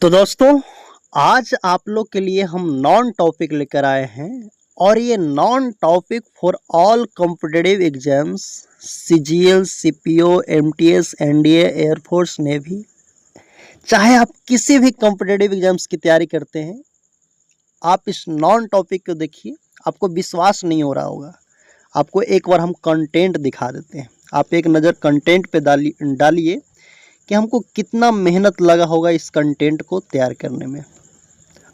तो दोस्तों, आज आप लोग के लिए हम नॉन टॉपिक लेकर आए हैं और ये non topic for all competitive exams CGL, CPO, MTS, NDA, air force, navy. चाहे आप किसी भी कॉम्पिटिटिव एग्जाम्स की तैयारी करते हैं, आप इस नॉन टॉपिक को देखिए, आपको विश्वास नहीं हो रहा होगा। आपको एक बार हम कंटेंट दिखा देते हैं, आप एक नज़र कंटेंट पे डालिए कि हमको कितना मेहनत लगा होगा इस कंटेंट को तैयार करने में।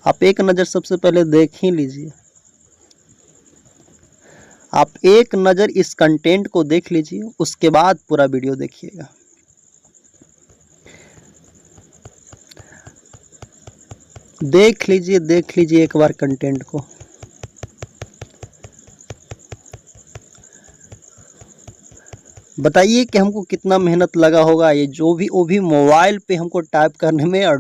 आप एक नज़र सबसे पहले देख ही लीजिए, आप एक नज़र इस कंटेंट को देख लीजिए, उसके बाद पूरा वीडियो देखिएगा। देख लीजिए एक बार कंटेंट को। बताइए कि हमको कितना मेहनत लगा होगा ये वो भी मोबाइल पे हमको टाइप करने में, और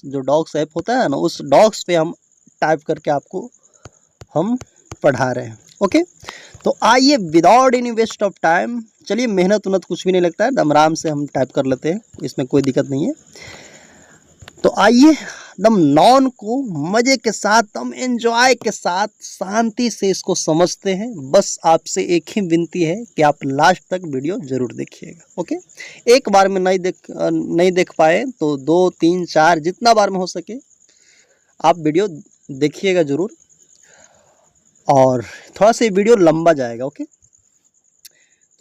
जो डॉग्स ऐप होता है ना, उस डॉग्स पे हम टाइप करके आपको हम पढ़ा रहे हैं। ओके, तो आइए without any waste of time, चलिए, मेहनत उन्नत कुछ भी नहीं लगता है, दम आराम से हम टाइप कर लेते हैं, इसमें कोई दिक्कत नहीं है। तो आइए दम नॉन को मज़े के साथ, दम एंजॉय के साथ, शांति से इसको समझते हैं। बस आपसे एक ही विनती है कि आप लास्ट तक वीडियो ज़रूर देखिएगा। ओके, एक बार में नहीं देख पाए तो 2, 3, 4 जितना बार में हो सके आप वीडियो देखिएगा ज़रूर, और थोड़ा सा वीडियो लंबा जाएगा। ओके,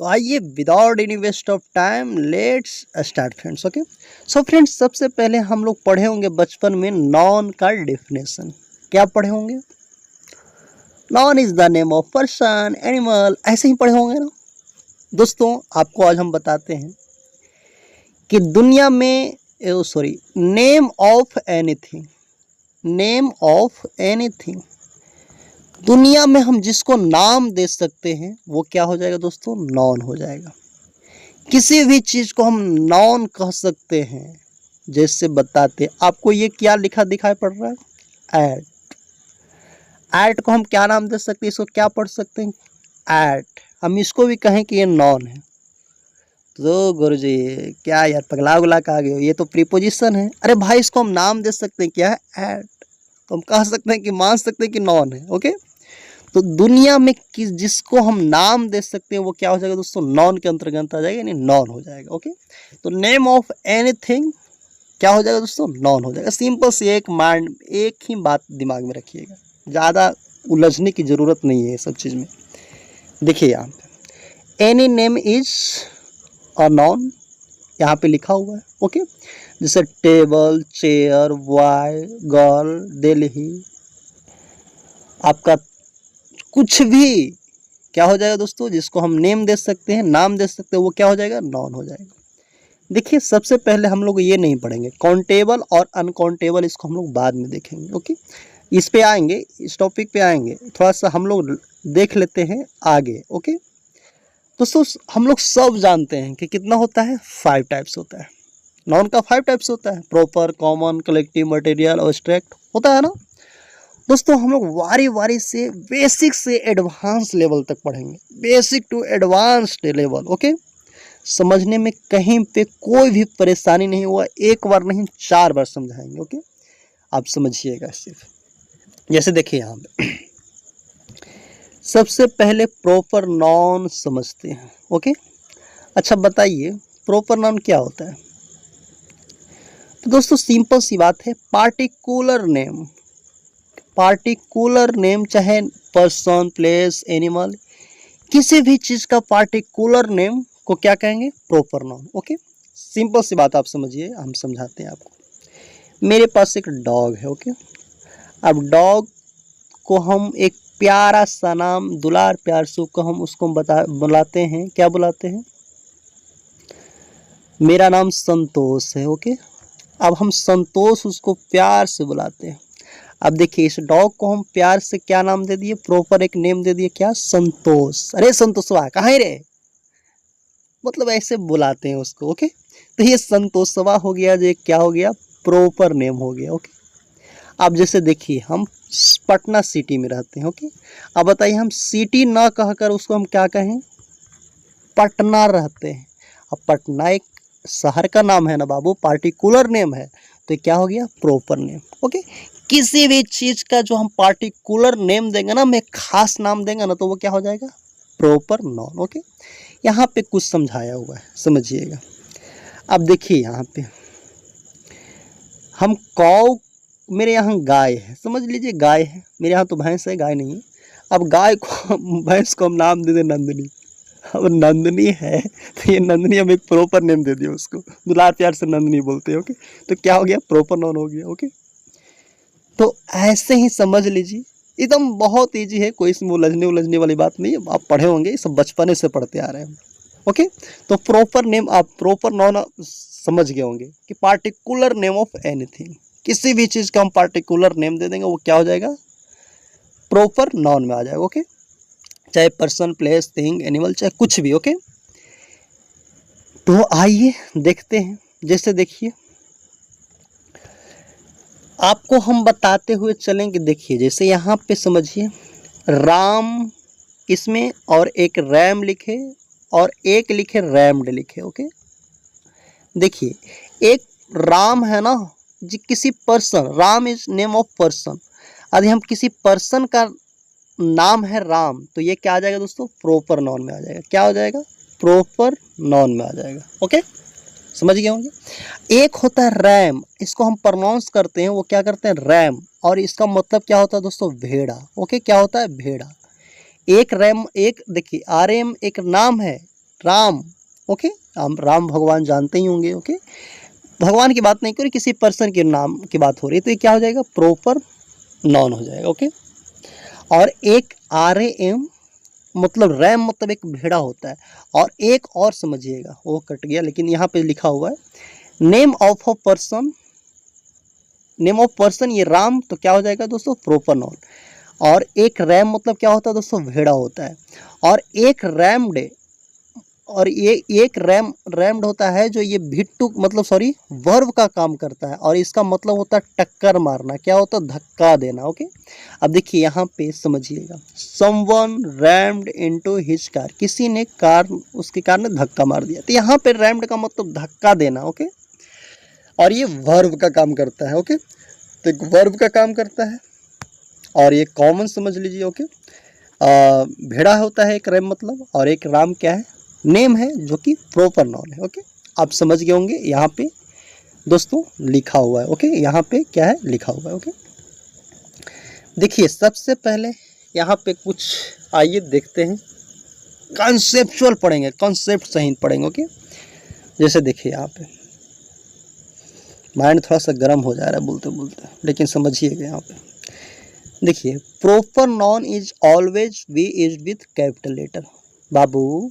तो आइए without any waste of time let's start friends. Okay, so friends, सबसे पहले हम लोग पढ़े होंगे बचपन में नॉन का डेफिनेशन। क्या पढ़े होंगे? Non is the name of person, animal, ऐसे ही पढ़े होंगे ना दोस्तों। आपको आज हम बताते हैं कि दुनिया में नेम ऑफ एनीथिंग, दुनिया में हम जिसको नाम दे सकते हैं वो क्या हो जाएगा दोस्तों? नॉन हो जाएगा। किसी भी चीज़ को हम नॉन कह सकते हैं। जैसे बताते, आपको ये क्या लिखा दिखाई पड़ रहा है? एट को हम क्या नाम दे सकते हैं? इसको क्या पढ़ सकते हैं? एट। हम इसको भी कहें कि ये नॉन है तो गुरुजी क्या यार, पगला उगला का आ गए हो, ये तो प्रीपोजिशन है। अरे भाई, इसको हम नाम दे सकते हैं, क्या है? एट। तो हम कह सकते हैं कि मान सकते हैं कि नॉन है। ओके, तो दुनिया में जिसको हम नाम दे सकते हैं वो क्या हो जाएगा दोस्तों? नॉन के अंतर्गत आ जाएगा, यानी नॉन हो जाएगा। ओके, तो नेम ऑफ एनीथिंग क्या हो जाएगा दोस्तों? नॉन हो जाएगा। सिंपल सी एक ही बात दिमाग में रखिएगा, ज़्यादा उलझने की ज़रूरत नहीं है ये सब चीज़ में। देखिए यहाँ पे any name is a non, यहाँ पे लिखा हुआ है। ओके, जैसे table, chair, boy, girl, Delhi, आपका कुछ भी क्या हो जाएगा दोस्तों? जिसको हम नेम दे सकते हैं, नाम दे सकते हैं, वो क्या हो जाएगा? नॉन हो जाएगा। देखिए, सबसे पहले हम लोग ये नहीं पढ़ेंगे काउंटेबल और अनकाउंटेबल, इसको हम लोग बाद में देखेंगे। ओके, इस पे आएंगे, इस टॉपिक पे आएंगे, थोड़ा सा हम लोग देख लेते हैं आगे। ओके दोस्तों, हम लोग सब जानते हैं कि कितना होता है? 5 टाइप्स होता है। नॉन का 5 टाइप्स होता है, proper, common, collective, material, abstract, होता है ना दोस्तों। हम लोग वारी वारी से बेसिक से एडवांस लेवल तक पढ़ेंगे, basic to advanced level. Okay, समझने में कहीं पे कोई भी परेशानी नहीं हुआ, एक बार नहीं 4 बार समझाएंगे। ओके, आप समझिएगा सिर्फ। जैसे देखिए यहाँ पे सबसे पहले प्रॉपर नाउन समझते हैं। ओके, अच्छा बताइए प्रॉपर नाउन क्या होता है? तो दोस्तों सिंपल सी बात है, पार्टिकुलर नेम, चाहे पर्सन, प्लेस, एनिमल, किसी भी चीज़ का पार्टिकुलर नेम को क्या कहेंगे? Proper noun. ओके, सिंपल सी बात आप समझिए, हम समझाते हैं आपको। मेरे पास एक डॉग है। ओके, अब डॉग को हम एक प्यारा सा नाम, दुलार प्यार से उसको बुलाते हैं, क्या बुलाते हैं? मेरा नाम संतोष है। ओके, अब हम संतोष उसको प्यार से बुलाते हैं। अब देखिए, इस डॉग को हम प्यार से क्या नाम दे दिए? प्रॉपर एक नेम दे दिए, क्या? संतोष। अरे संतोषवा कहाँ है रे, मतलब ऐसे बुलाते हैं उसको। ओके, तो ये संतोषवा हो गया, जो क्या हो गया? प्रॉपर नेम हो गया। ओके, अब जैसे देखिए, हम पटना सिटी में रहते हैं। ओके, अब बताइए, हम सिटी ना कहकर उसको हम क्या कहें? पटना रहते हैं। अब पटना एक शहर का नाम है ना बाबू, पार्टिकुलर नेम है, तो ये क्या हो गया, प्रॉपर नेम। ओके, किसी भी चीज का जो हम पार्टिकुलर नेम देंगे ना, हम एक खास नाम देंगे ना, तो वो क्या हो जाएगा, प्रॉपर नाउन। ओके, यहाँ पे कुछ समझाया हुआ है, समझिएगा। अब देखिए यहाँ पे हम कौ, मेरे यहाँ गाय है, समझ लीजिए गाय है, मेरे यहाँ तो भैंस है, गाय नहीं है। अब गाय को भैंस को हम नाम दे दें नंदिनी, अब नंदिनी है तो ये नंदिनी हम एक प्रॉपर नेम दे दिया उसको, दुलार प्यार से नंदिनी बोलते हैं। ओके, तो क्या हो गया, प्रॉपर नाउन हो गया। ओके, तो ऐसे ही समझ लीजिए, एकदम बहुत ईजी है, कोई इसमें उलझने वाली बात नहीं है, आप पढ़े होंगे, ये सब बचपने से पढ़ते आ रहे हैं। ओके, तो प्रॉपर नेम, आप प्रॉपर नाउन समझ गए होंगे कि पार्टिकुलर नेम ऑफ एनीथिंग, किसी भी चीज़ का हम पार्टिकुलर नेम दे देंगे, वो क्या हो जाएगा, प्रॉपर नाउन में आ जाएगा। ओके, चाहे पर्सन, प्लेस, थिंग, एनिमल, चाहे कुछ भी। ओके, तो आइए देखते हैं। जैसे देखिए, आपको हम बताते हुए चलेंगे। देखिए जैसे यहाँ पे समझिए, राम इसमें और एक रैम लिखे और एक लिखे रैम्ड लिखे। ओके, देखिए एक राम है ना जी, किसी person, Ram is name of person. यदि हम किसी पर्सन का नाम है राम, तो ये क्या आ जाएगा दोस्तों, प्रॉपर नाउन में आ जाएगा। क्या हो जाएगा, प्रॉपर नाउन में आ जाएगा। ओके, समझ गए होंगे। एक होता है रैम, इसको हम प्रोनाउंस करते हैं, वो क्या करते हैं, रैम, और इसका मतलब क्या होता है दोस्तों, भेड़ा। ओके, क्या होता है, भेड़ा। एक रैम, एक देखिए आरएम एक नाम है राम। ओके, हम राम भगवान जानते ही होंगे। ओके, भगवान की बात नहीं करी, किसी पर्सन के नाम की बात हो रही है, तो ये क्या हो जाएगा, प्रॉपर नाउन हो जाएगा। ओके, और एक आरएम मतलब रैम मतलब एक भेड़ा होता है। और एक और समझिएगा, वो कट गया लेकिन यहाँ पे लिखा हुआ है, name of a person, name of person ये राम, तो क्या हो जाएगा दोस्तों, प्रॉपर नाउन। और एक रैम मतलब क्या होता है दोस्तों, भेड़ा होता है। और एक रैम्ड, और ये एक रैम्ड होता है जो ये भिट्टू मतलब सॉरी वर्ब का काम करता है, और इसका मतलब होता है टक्कर मारना। क्या होता है, धक्का देना। ओके, अब देखिए यहाँ पे समझिएगा, someone rumped into his car, किसी ने कार, उसकी कार ने धक्का मार दिया, तो यहाँ पे रैम्ड का मतलब धक्का देना। ओके, और ये वर्ब का काम करता है। ओके, तो एक वर्ब का काम करता है, और ये कॉमन समझ लीजिए। ओके, भेड़ा होता है एक रैम मतलब, और एक राम क्या है, नेम है जो कि प्रॉपर नाउन है। ओके, आप समझ गए होंगे, यहाँ पे दोस्तों लिखा हुआ है। ओके, यहाँ पे क्या है, लिखा हुआ है। ओके, देखिए सबसे पहले यहाँ पे कुछ आइए देखते हैं, कॉन्सेप्चुअल पढ़ेंगे, कॉन्सेप्ट सहित पढ़ेंगे। ओके, जैसे देखिए यहाँ पे माइंड थोड़ा सा गर्म हो जा रहा है बोलते बोलते, लेकिन समझिएगा यहाँ पे देखिए, proper noun is always we is with capital letter. बाबू,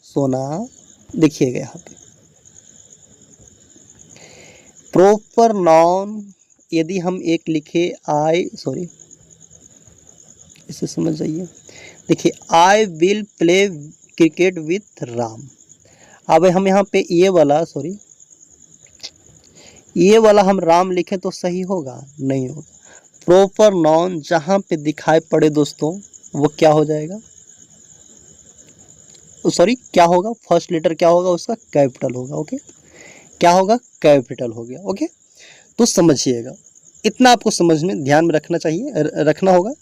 सोना, देखिएगा यहाँ पे प्रॉपर नाउन, यदि हम एक लिखे इसे समझ जाइए। देखिए, I will play cricket with Ram. अब हम यहाँ पे ये वाला हम राम लिखें तो सही होगा, नहीं होगा। प्रॉपर नाउन जहाँ पे दिखाई पड़े दोस्तों, वो क्या हो जाएगा, क्या होगा, फर्स्ट लेटर क्या होगा उसका, कैपिटल होगा। ओके, क्या होगा, कैपिटल हो गया। ओके, तो समझिएगा, इतना आपको समझ में ध्यान में रखना चाहिए, रखना होगा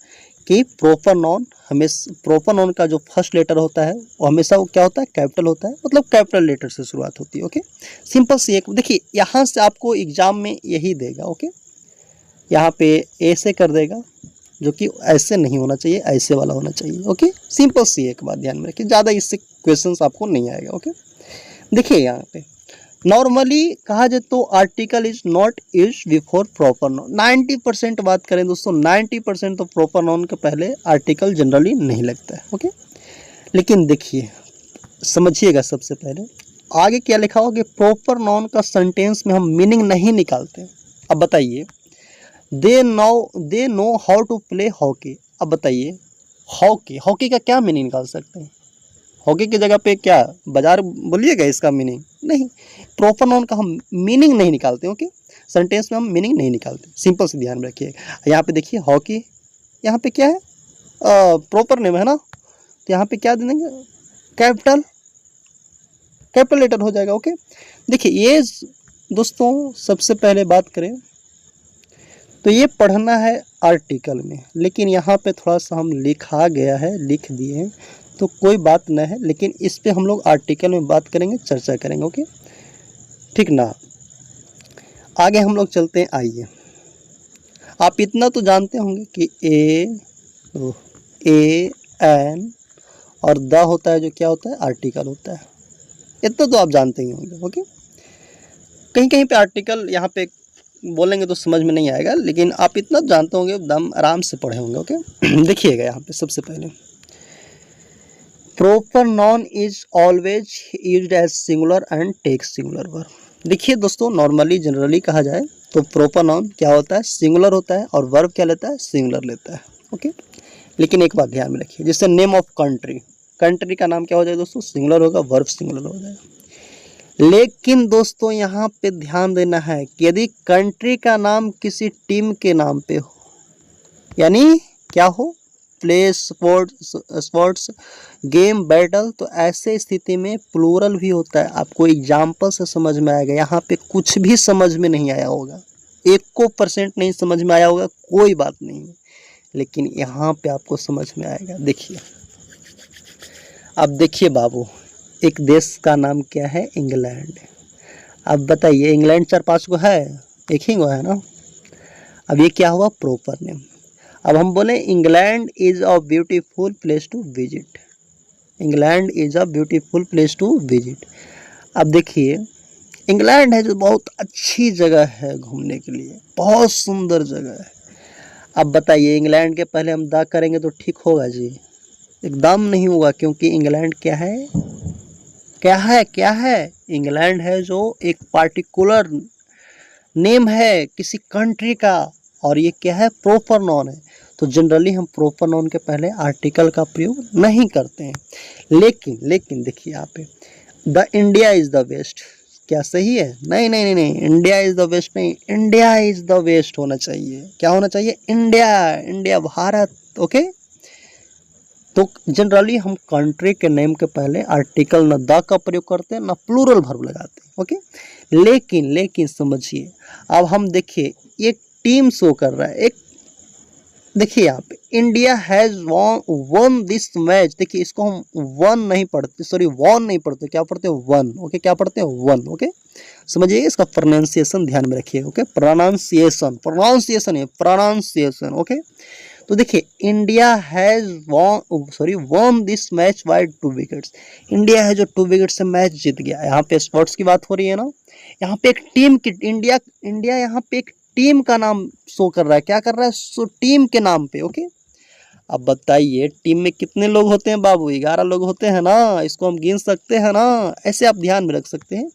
कि प्रॉपर नाउन का जो फर्स्ट लेटर होता है वो हमेशा वो क्या होता है, कैपिटल होता है, मतलब कैपिटल लेटर से शुरुआत होती है। ओके, सिंपल सी एक, देखिए यहाँ से आपको एग्जाम में यही देगा। ओके, यहाँ पे ऐसे कर देगा, जो कि ऐसे नहीं होना चाहिए, ऐसे वाला होना चाहिए। ओके, सिंपल सी एक बात ध्यान में रखिए, ज़्यादा इससे क्वेश्चंस आपको नहीं आएगा। ओके, देखिए यहाँ पे नॉर्मली कहा जाए तो article is not used before proper noun. 90% बात करें दोस्तों, 90% तो प्रॉपर नाउन के पहले आर्टिकल जनरली नहीं लगता है। ओके, लेकिन देखिए समझिएगा, सबसे पहले आगे क्या लिखा होगा कि प्रॉपर नाउन का सेंटेंस में हम मीनिंग नहीं निकालते। अब बताइए, they know how to play hockey. अब बताइए, हॉकी का क्या मीनिंग निकाल सकते हैं, हॉकी की जगह पे क्या बाजार बोलिएगा इसका मीनिंग, नहीं। प्रॉपर नाउन का हम मीनिंग नहीं निकालते। ओके, सेंटेंस में हम मीनिंग नहीं निकालते, सिंपल से ध्यान रखिए। यहाँ पे देखिए हॉकी, यहाँ पे क्या है, प्रॉपर नेम है ना, तो यहाँ पे क्या दे देंगे, कैपिटल लेटर हो जाएगा। ओके, देखिए ये दोस्तों सबसे पहले बात करें तो ये पढ़ना है आर्टिकल में, लेकिन यहाँ पे थोड़ा सा हम लिखा गया है, लिख दिए हैं, तो कोई बात न है, लेकिन इस पे हम लोग आर्टिकल में बात करेंगे, चर्चा करेंगे। ओके, ठीक ना। आगे हम लोग चलते हैं। आइए, आप इतना तो जानते होंगे कि ए एन और द होता है, जो क्या होता है, आर्टिकल होता है। इतना तो आप जानते ही होंगे। ओके, कहीं कहीं पे आर्टिकल यहाँ पे बोलेंगे तो समझ में नहीं आएगा, लेकिन आप इतना जानते होंगे, एकदम आराम से पढ़े होंगे। ओके देखिएगा यहाँ पे सबसे पहले, proper noun is always used as singular and takes singular verb. देखिए दोस्तों, नॉर्मली जनरली कहा जाए तो प्रॉपर नाउन क्या होता है, सिंगुलर होता है, और वर्ब क्या लेता है, सिंगुलर लेता है। ओके, लेकिन एक बात ध्यान में रखिए, जैसे नेम ऑफ कंट्री, कंट्री का नाम क्या हो जाएगा दोस्तों, सिंगुलर होगा, वर्ब सिंगुलर हो जाएगा। लेकिन दोस्तों यहाँ पे ध्यान देना है कि यदि कंट्री का नाम किसी टीम के नाम पे हो, यानी क्या हो, प्ले, स्पोर्ट्स, गेम, बैटल, तो ऐसे स्थिति में प्लूरल भी होता है। आपको एग्जाम्पल से समझ में आएगा। यहाँ पे कुछ भी समझ में नहीं आया होगा, 1% नहीं समझ में आया होगा, कोई बात नहीं, लेकिन यहाँ पे आपको समझ में आएगा। देखिए, अब देखिए बाबू, एक देश का नाम क्या है, इंग्लैंड। अब बताइए, इंग्लैंड 4-5 को है, एक ही को है ना। अब ये क्या हुआ, प्रॉपर नेम। अब हम बोले England is a beautiful place to visit, England is a beautiful place to visit. अब देखिए, इंग्लैंड है जो बहुत अच्छी जगह है घूमने के लिए, बहुत सुंदर जगह है। अब बताइए, इंग्लैंड के पहले हम दा करेंगे तो ठीक होगा जी, एकदम नहीं होगा, क्योंकि इंग्लैंड क्या है, क्या है, क्या है, इंग्लैंड है जो एक पार्टिकुलर नेम है किसी कंट्री का, और ये क्या है, प्रॉपर नाउन है। तो जनरली हम प्रॉपर नाउन के पहले आर्टिकल का प्रयोग नहीं करते हैं। लेकिन देखिए यहाँ पे, the India is the best, क्या सही है, नहीं नहीं नहीं नहीं, इंडिया इज द बेस्ट नहीं, इंडिया इज द बेस्ट होना चाहिए। क्या होना चाहिए, इंडिया, इंडिया, भारत। ओके, तो जनरली हम कंट्री के नेम के पहले आर्टिकल न द का प्रयोग करते हैं, न प्लूरल वर्ब लगाते हैं। ओके, लेकिन समझिए, अब हम देखिए, एक टीम शो कर रहा है, एक देखिए यहाँ पे, India has one this match. देखिए, इसको हम वन नहीं पढ़ते, सॉरी वन नहीं पढ़ते, क्या पढ़ते हैं, वन। ओके, क्या पढ़ते हैं, वन। ओके, समझिए, इसका प्रोनाउंसिएशन ध्यान में रखिए। ओके, प्रोनाउंसिएशन, प्रोनाउंसिएशन है, प्रोनाउंसिएशन। ओके, तो देखिए, India has one this match by 2 wickets. India है जो 2 विकेट से मैच जीत गया। यहाँ पे स्पोर्ट्स की बात हो रही है ना, यहाँ पे एक टीम की, इंडिया यहाँ पे एक टीम का नाम शो कर रहा है, क्या कर रहा है, सो टीम के नाम पे। ओके, अब बताइए, टीम में कितने लोग होते हैं बाबू, 11 लोग होते हैं ना, इसको हम गिन सकते हैं ना, ऐसे आप ध्यान में रख सकते हैं।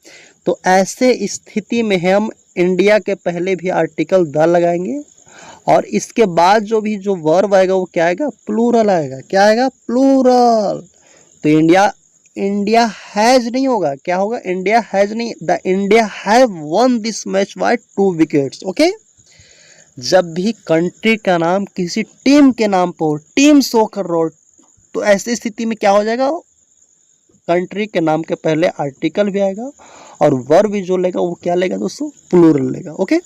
तो ऐसे स्थिति में हम इंडिया के पहले भी आर्टिकल द लगाएंगे, और इसके बाद जो वर्ब आएगा वो क्या आएगा, प्लूरल आएगा। क्या आएगा, प्लूरल। तो इंडिया हैज नहीं होगा, क्या होगा, इंडिया हैज नहीं, the India have one this match by 2 wickets. Okay, जब भी कंट्री का नाम किसी टीम के नाम पर हो, टीम शो कर रहा हो, तो ऐसी स्थिति में क्या हो जाएगा, कंट्री के नाम के पहले आर्टिकल भी आएगा, और वर्ब भी जो लेगा वो क्या लेगा दोस्तों, प्लूरल लेगा। ओके,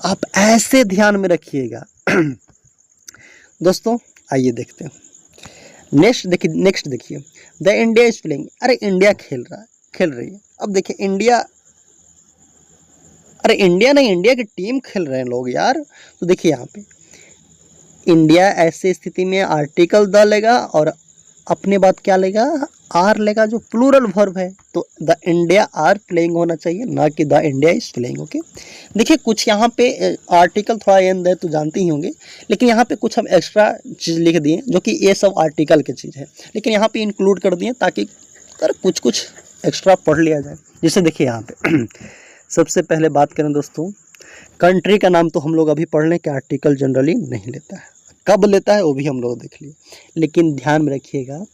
आप ऐसे ध्यान में रखिएगा। दोस्तों आइए देखते हैं नेक्स्ट देखिए, द इंडिया इज प्लेइंग। अरे इंडिया खेल रही है। अब देखिए, इंडिया नहीं, इंडिया की टीम खेल रहे हैं लोग यार। तो देखिए यहाँ पे, इंडिया ऐसे स्थिति में आर्टिकल द लेगा, और अपने बाद क्या लेगा, आर लेगा, जो प्लूरल वर्ब है। तो द इंडिया आर प्लेइंग होना चाहिए, ना कि the India is playing. Okay, देखिए, कुछ यहाँ पे आर्टिकल थोड़ा एंड है तो जानते ही होंगे, लेकिन यहाँ पे कुछ हम एक्स्ट्रा चीज़ लिख दिए, जो कि ये सब आर्टिकल की चीज़ है, लेकिन यहाँ पे इंक्लूड कर दिए ताकि कुछ एक्स्ट्रा पढ़ लिया जाए। जैसे देखिए यहाँ पे सबसे पहले बात करें दोस्तों, कंट्री का नाम तो हम लोग अभी पढ़ लें कि आर्टिकल जनरली नहीं लेता है, कब लेता है वो भी हम लोग देख लिए। लेकिन ध्यान में रखिएगा,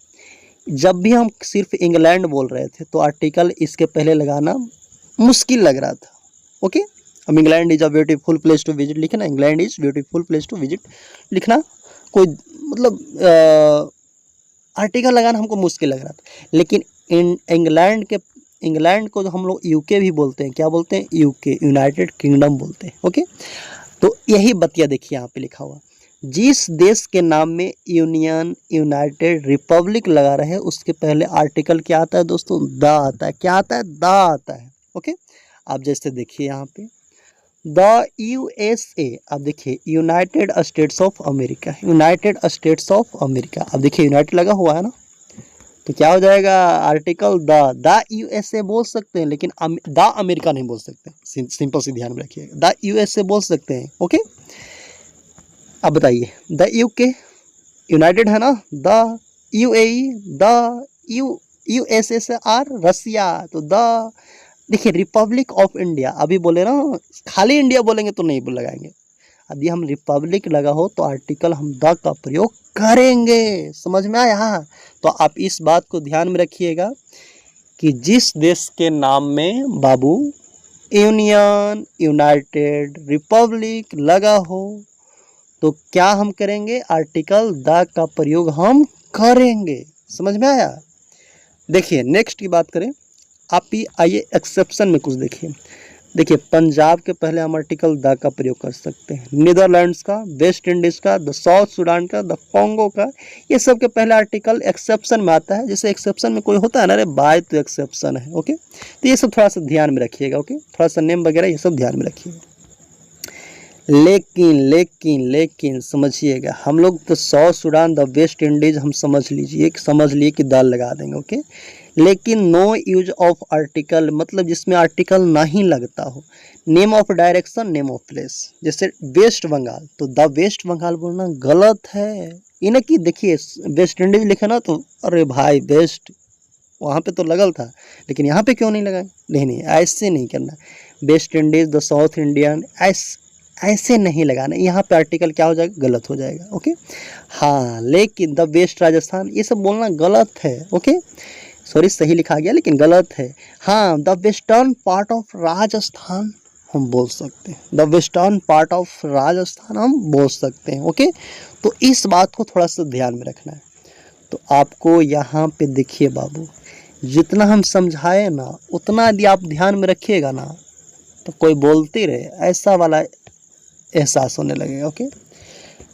जब भी हम सिर्फ इंग्लैंड बोल रहे थे तो आर्टिकल इसके पहले लगाना मुश्किल लग रहा था। ओके, हम England is a beautiful place to visit लिखना, England is beautiful place to visit लिखना, कोई मतलब आर्टिकल लगाना हमको मुश्किल लग रहा था। लेकिन इंग्लैंड को जो हम लोग यूके भी बोलते हैं, क्या बोलते हैं? यूके, यूनाइटेड किंगडम बोलते हैं। ओके, तो यही बतिया देखिए यहाँ पे लिखा हुआ, जिस देश के नाम में यूनियन, यूनाइटेड, रिपब्लिक लगा रहे उसके पहले आर्टिकल क्या आता है दोस्तों? द आता है। क्या आता है? द आता है। ओके, आप जैसे देखिए यहाँ पे द यूएसए, अब देखिए United states of America, United states of America, अब देखिए यूनाइटेड लगा हुआ है ना, तो क्या हो जाएगा? आर्टिकल द यूएसए बोल सकते हैं, लेकिन द अमेरिका नहीं बोल सकते। सिंपल सी ध्यान में रखिएगा, द यूएसए बोल सकते हैं। ओके, अब बताइए द यूके यूनाइटेड है ना, द यूएई, द यूएसएसआर रसिया, तो द देखिए रिपब्लिक ऑफ इंडिया, अभी बोले ना, खाली इंडिया बोलेंगे तो नहीं लगाएंगे, यदि हम रिपब्लिक लगा हो तो आर्टिकल हम द का प्रयोग करेंगे। समझ में आया? तो आप इस बात को ध्यान में रखिएगा कि जिस देश के नाम में बाबू यूनियन, यूनाइटेड, रिपब्लिक लगा हो तो क्या हम करेंगे? आर्टिकल द का प्रयोग हम करेंगे। समझ में आया? देखिए नेक्स्ट की बात करें, आप ही आइए एक्सेप्शन में कुछ देखिए। देखिए पंजाब के पहले हम आर्टिकल द का प्रयोग कर सकते हैं, नीदरलैंड्स का, वेस्ट इंडीज का, द साउथ सूडान का, द कॉन्गो का, ये सब के पहले आर्टिकल एक्सेप्शन में आता है। जैसे एक्सेप्शन में कोई होता है ना, अरे बाय तो एक्सेप्शन है। ओके, तो ये सब थोड़ा सा ध्यान में रखिएगा। ओके, थोड़ा सा नेम वगैरह ये सब ध्यान में रखिएगा। लेकिन लेकिन लेकिन समझिएगा, हम लोग तो south Sudan, the West Indies हम समझ लिए कि दाल लगा देंगे। ओके, लेकिन नो यूज ऑफ आर्टिकल, मतलब जिसमें आर्टिकल नहीं लगता हो। Name of direction, name of place, जैसे वेस्ट बंगाल, तो द वेस्ट बंगाल बोलना गलत है। इन्हें कि देखिए वेस्ट इंडीज लिखे ना, तो अरे भाई वेस्ट वहाँ पे तो लगल था, लेकिन यहाँ पे क्यों नहीं लगाए? नहीं, ऐसे नहीं करना। West Indies, the south Indian, ऐसे नहीं लगाना। यहाँ पे आर्टिकल क्या हो जाएगा? गलत हो जाएगा। ओके, हाँ, लेकिन द वेस्ट राजस्थान, ये सब बोलना गलत है। ओके, सॉरी, सही लिखा गया लेकिन गलत है। हाँ, the western part of Rajasthan हम बोल सकते हैं, the western part of Rajasthan हम बोल सकते हैं। ओके, तो इस बात को थोड़ा सा ध्यान में रखना है। तो आपको यहाँ पे देखिए बाबू, जितना हम समझाए ना, उतना यदि आप ध्यान में रखिएगा ना, तो कोई बोलते रहे ऐसा वाला एहसास होने लगेगा। ओके,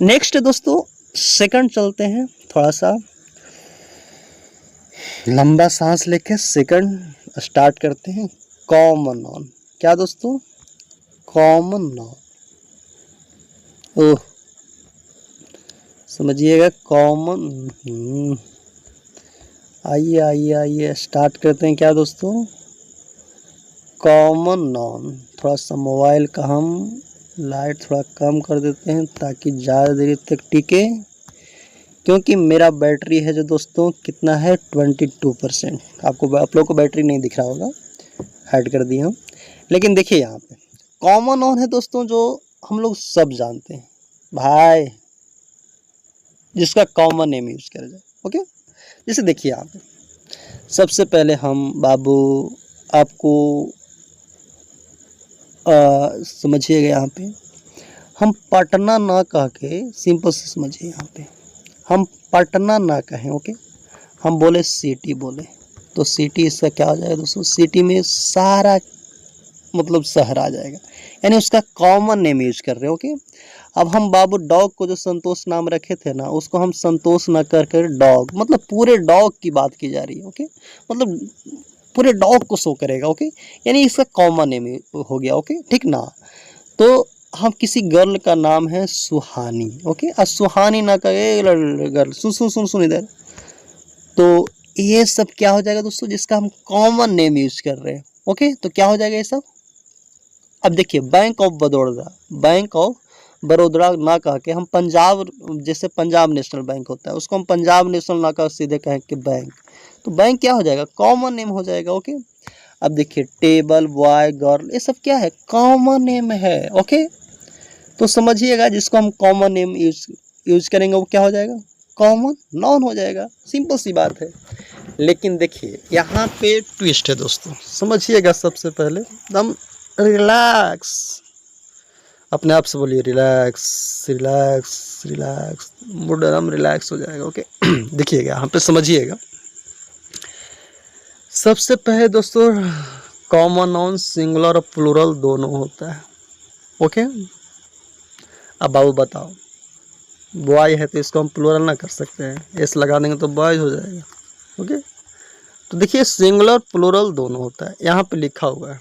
नेक्स्ट दोस्तों सेकंड चलते हैं, थोड़ा सा लंबा सांस लेके सेकंड स्टार्ट करते हैं। कॉमन नाउन, क्या दोस्तों? कॉमन नाउन, ओह समझिएगा, कॉमन। आइए आइए आइए स्टार्ट करते हैं। क्या दोस्तों? Common noun. थोड़ा सा मोबाइल का हम लाइट थोड़ा कम कर देते हैं ताकि ज़्यादा देर तक टिके, क्योंकि मेरा बैटरी है जो दोस्तों कितना है? 22%। आप लोग को बैटरी नहीं दिख रहा होगा, हाइड कर दिया हम। लेकिन देखिए यहाँ पे कॉमन नाउन है दोस्तों, जो हम लोग सब जानते हैं भाई, जिसका कॉमन नेम यूज करा जाए। ओके, जैसे देखिए यहाँ पे सबसे पहले हम बाबू आपको समझिएगा, यहाँ पे हम पटना ना कह के, सिंपल से समझिए, यहाँ पे हम पटना ना कहें। ओके, हम बोले सिटी बोले, तो सिटी इसका क्या हो जाएगा दोस्तों? सिटी में सारा मतलब शहर आ जाएगा, यानी उसका कॉमन नेम यूज कर रहे हैं। ओके, अब हम बाबू डॉग को जो संतोष नाम रखे थे ना, उसको हम संतोष ना कर कर डॉग, मतलब पूरे डॉग की बात की जा रही है। ओके, मतलब पूरे डॉग को शो करेगा। ओके, यानी इसका कॉमन नेम हो गया। ओके, ठीक ना? तो हम किसी गर्ल का नाम है सुहानी। ओके, और सुहानी ना कहे गर्ल, सुन इधर, तो ये सब क्या हो जाएगा दोस्तों? जिसका हम कॉमन नेम यूज कर रहे हैं। ओके, तो क्या हो जाएगा ये सब? अब देखिए बैंक ऑफ बड़ौदा ना कह के हम पंजाब, जैसे पंजाब नेशनल बैंक होता है उसको हम पंजाब नेशनल ना कह सीधे कहें कि बैंक, तो बैंक क्या हो जाएगा? कॉमन नेम हो जाएगा। ओके, अब देखिए टेबल, बॉय, गर्ल, ये सब क्या है? कॉमन नेम है। ओके, तो समझिएगा, जिसको हम कॉमन नेम यूज करेंगे वो क्या हो जाएगा? कॉमन नाउन हो जाएगा। सिंपल सी बात है। लेकिन देखिए यहाँ पे ट्विस्ट है दोस्तों, समझिएगा। सबसे पहले एकदम रिलैक्स, अपने आप से बोलिए रिलैक्स रिलैक्स रिलैक्स, मूड एकदम रिलैक्स हो जाएगा। ओके, देखिएगा यहाँ पे, समझिएगा। सबसे पहले दोस्तों कॉमन नाउन सिंगुलर और प्लूरल दोनों होता है। ओके, अब बाबू बताओ, बॉय है तो इसको हम प्लूरल ना कर सकते हैं, एस लगा देंगे तो बॉयज हो जाएगा। ओके, तो देखिए सिंगुलर प्लूरल दोनों होता है। यहाँ पे लिखा हुआ है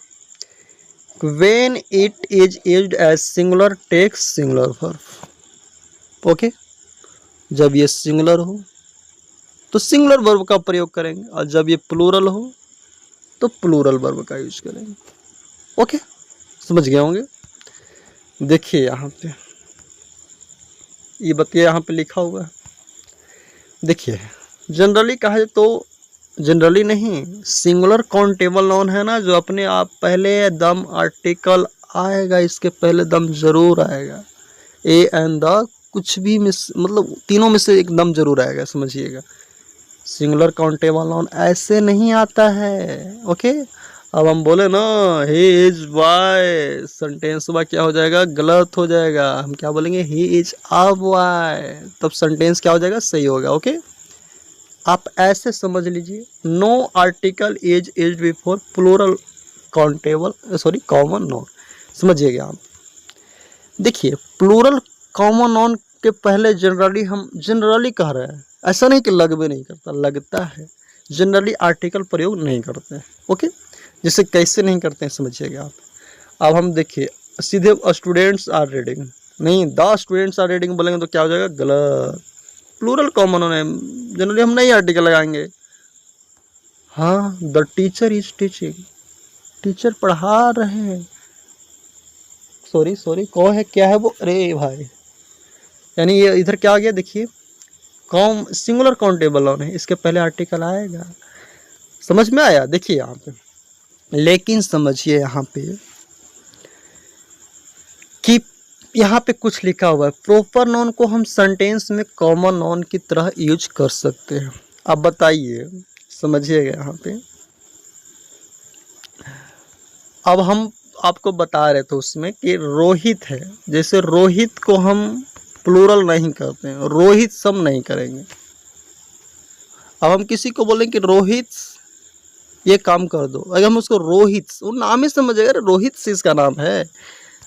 when it is used as singular takes singular verb. Okay, जब ये सिंगुलर हो तो सिंगुलर वर्ब का प्रयोग करेंगे, और जब ये प्लूरल हो तो प्लूरल वर्ब का यूज करेंगे। ओके, समझ गए होंगे। देखिए यहाँ पे ये बताइए, यहाँ पे लिखा हुआ है, देखिए जनरली कहा जाए तो, जनरली नहीं, सिंगुलर काउंटेबल नाउन है ना, जो अपने आप पहले दम आर्टिकल आएगा, इसके पहले दम जरूर आएगा, ए एंड द कुछ भी मतलब तीनों में से एक दम जरूर आएगा, समझिएगा। सिंगुलर काउंटेबल नाउन ऐसे नहीं आता है। ओके, अब हम बोले ना ही इज बॉय, सेंटेंस में क्या हो जाएगा, गलत हो जाएगा। हम क्या बोलेंगे, ही इज अ बॉय, तब सेंटेंस क्या हो जाएगा, सही होगा। ओके, आप ऐसे समझ लीजिए, no article is used before plural countable common noun, समझिएगा आप। देखिए प्लूरल कॉमन नाउन के पहले जनरली, हम जनरली कह रहे हैं, ऐसा नहीं कि लग भी नहीं करता, लगता है, जनरली आर्टिकल प्रयोग नहीं करते हैं। ओके, जैसे कैसे नहीं करते हैं समझिएगा आप। अब हम देखिए सीधे स्टूडेंट्स आर रीडिंग, नहीं द स्टूडेंट्स आर रीडिंग बोलेंगे तो क्या हो जाएगा, गलत। प्लूरल कॉमन नाउन है, जनरली हम नहीं आर्टिकल लगाएंगे। हाँ, the teacher is teaching, teacher पढ़ा रहे हैं, सॉरी कौन है, क्या है वो, अरे भाई, यानी ये इधर क्या आ गया, देखिए सिंगुलर काउंटेबल नाउन है, इसके पहले आर्टिकल आएगा। समझ में आया। देखिए यहाँ पे, लेकिन समझिए यहाँ पे कि यहाँ पे कुछ लिखा हुआ है, प्रॉपर नाउन को हम सेंटेंस में कॉमन नाउन की तरह यूज कर सकते हैं। अब बताइए, समझिएगा यहाँ पे, अब हम आपको बता रहे थे उसमें कि रोहित है, जैसे रोहित को हम प्लूरल नहीं करते हैं, रोहित सम नहीं करेंगे। अब हम किसी को बोलेंगे कि रोहित ये काम कर दो, अगर हम उसको रोहित, वो नाम ही समझेगा, रोहित से इसका नाम है।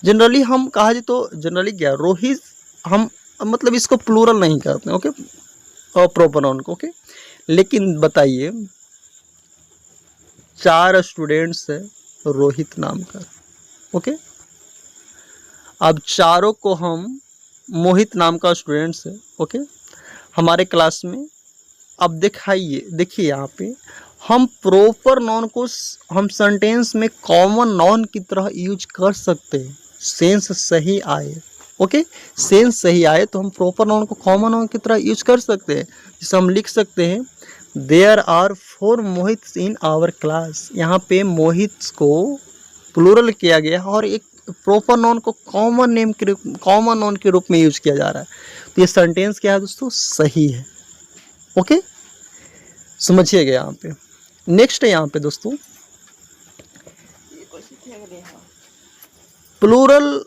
जनरली हम कहा जाए तो जनरली क्या, रोहित हम मतलब इसको प्लूरल नहीं करते। ओके, और प्रॉपर नाउन को। ओके, लेकिन बताइए 4 स्टूडेंट्स है रोहित नाम का। ओके, अब चारों को हम, मोहित नाम का स्टूडेंट्स है, ओके, हमारे क्लास में। अब देखिए यहाँ पे हम प्रॉपर नाउन को हम सेंटेंस में कॉमन नाउन की तरह यूज कर सकते हैं, सेंस सही आए। ओके, सेंस सही आए तो हम प्रॉपर नाउन को कॉमन नाउन की तरह यूज कर सकते हैं। जैसे हम लिख सकते हैं there are 4 Mohits in our class, यहाँ पे मोहित्स को प्लूरल किया गया और एक प्रॉपर नाउन को कॉमन नाउन के रूप में यूज किया जा रहा है, तो ये सेंटेंस क्या है दोस्तों, सही है। ओके, समझिएगा यहाँ पे। नेक्स्ट है यहाँ पे दोस्तों plural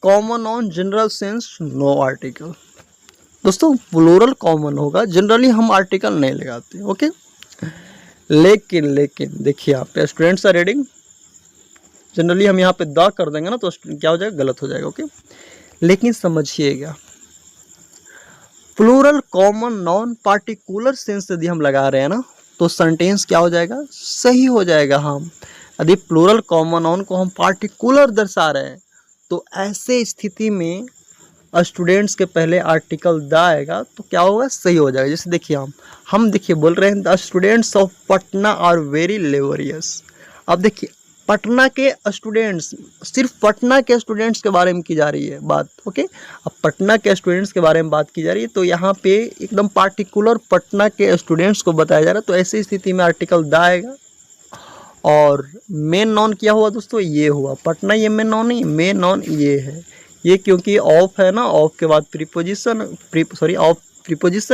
common noun general sense no article. दोस्तों प्लूरल कॉमन होगा, जनरली हम आर्टिकल नहीं लगाते। ओके, लेकिन देखिए यहाँ पे स्टूडेंट्स आर रीडिंग, जनरली हम यहाँ पे द कर देंगे ना तो क्या हो जाएगा, गलत हो जाएगा। ओके, लेकिन समझिएगा plural common noun particular sense यदि हम लगा रहे हैं ना तो सेंटेंस क्या हो जाएगा, सही हो जाएगा। हम यदि प्लूरल कॉमन नाउन को हम पार्टिकुलर दर्शा रहे हैं तो ऐसे स्थिति में स्टूडेंट्स के पहले आर्टिकल द आएगा तो क्या होगा, सही हो जाएगा। जैसे देखिए हम देखिए बोल रहे हैं the students of Patna are very laborious. अब देखिए पटना के स्टूडेंट्स, सिर्फ पटना के स्टूडेंट्स के बारे में की जा रही है बात। ओके, अब पटना के स्टूडेंट्स के बारे में बात की जा रही है तो यहाँ पे एकदम पार्टिकुलर पटना के स्टूडेंट्स को बताया जा रहा है, तो ऐसी स्थिति में आर्टिकल द आएगा। और मेन नाउन क्या हुआ दोस्तों, ये हुआ पटना, ये मेन नाउन नहीं, मेन नाउन ये है, ये क्योंकि ऑफ है ना, ऑफ के बाद ऑफ प्रीपोजिशन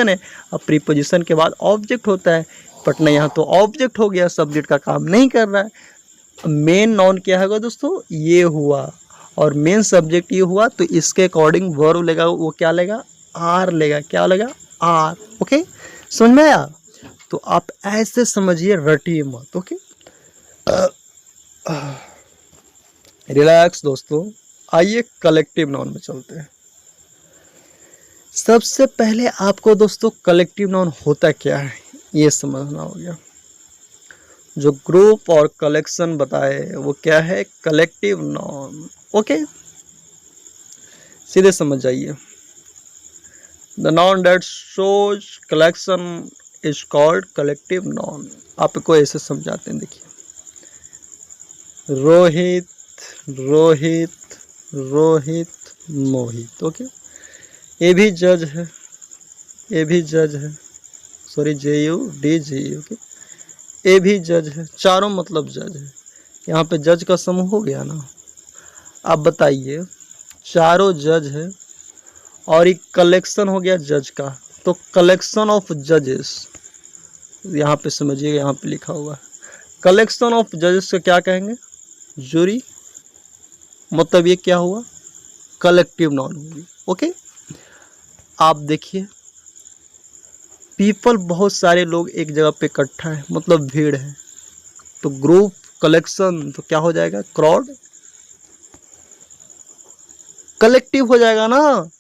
है, अब प्रीपोजिशन के बाद ऑब्जेक्ट होता है, पटना यहाँ तो ऑब्जेक्ट हो गया, सब्जेक्ट का काम नहीं कर रहा है। मेन नाउन क्या होगा दोस्तों, ये हुआ, और मेन सब्जेक्ट ये हुआ, तो इसके अकॉर्डिंग वर्ब लेगा, वो क्या लेगा, आर लेगा, क्या लेगा, आर। ओके, समझ में आया। तो आप ऐसे समझिए, रटिए मत। ओके, रिलैक्स दोस्तों। आइए कलेक्टिव नाउन में चलते हैं। सबसे पहले आपको दोस्तों कलेक्टिव नाउन होता क्या है ये समझना हो गया। जो ग्रुप और कलेक्शन बताए वो क्या है, कलेक्टिव नाउन। ओके, सीधे समझ जाइए। The noun that shows collection is called collective noun. आपको ऐसे समझाते हैं, देखिए, रोहित, रोहित, रोहित, मोहित। ओके, ये भी जज है, ये भी जज है, सॉरी JUDG। ओके, ये भी जज है, चारों मतलब जज है। यहाँ पे जज का समूह हो गया ना। आप बताइए, चारों जज है और एक कलेक्शन हो गया जज का, तो कलेक्शन ऑफ जजेस, यहाँ पे समझिएगा, यहाँ पे लिखा हुआ है कलेक्शन ऑफ जजेस को क्या कहेंगे, जूरी। मतलब ये क्या हुआ, कलेक्टिव नाउन होगी। ओके, आप देखिए, पीपल, बहुत सारे लोग एक जगह पे इकट्ठा है, मतलब भीड़ है, तो ग्रुप, कलेक्शन, तो क्या हो जाएगा, क्राउड, कलेक्टिव हो जाएगा ना।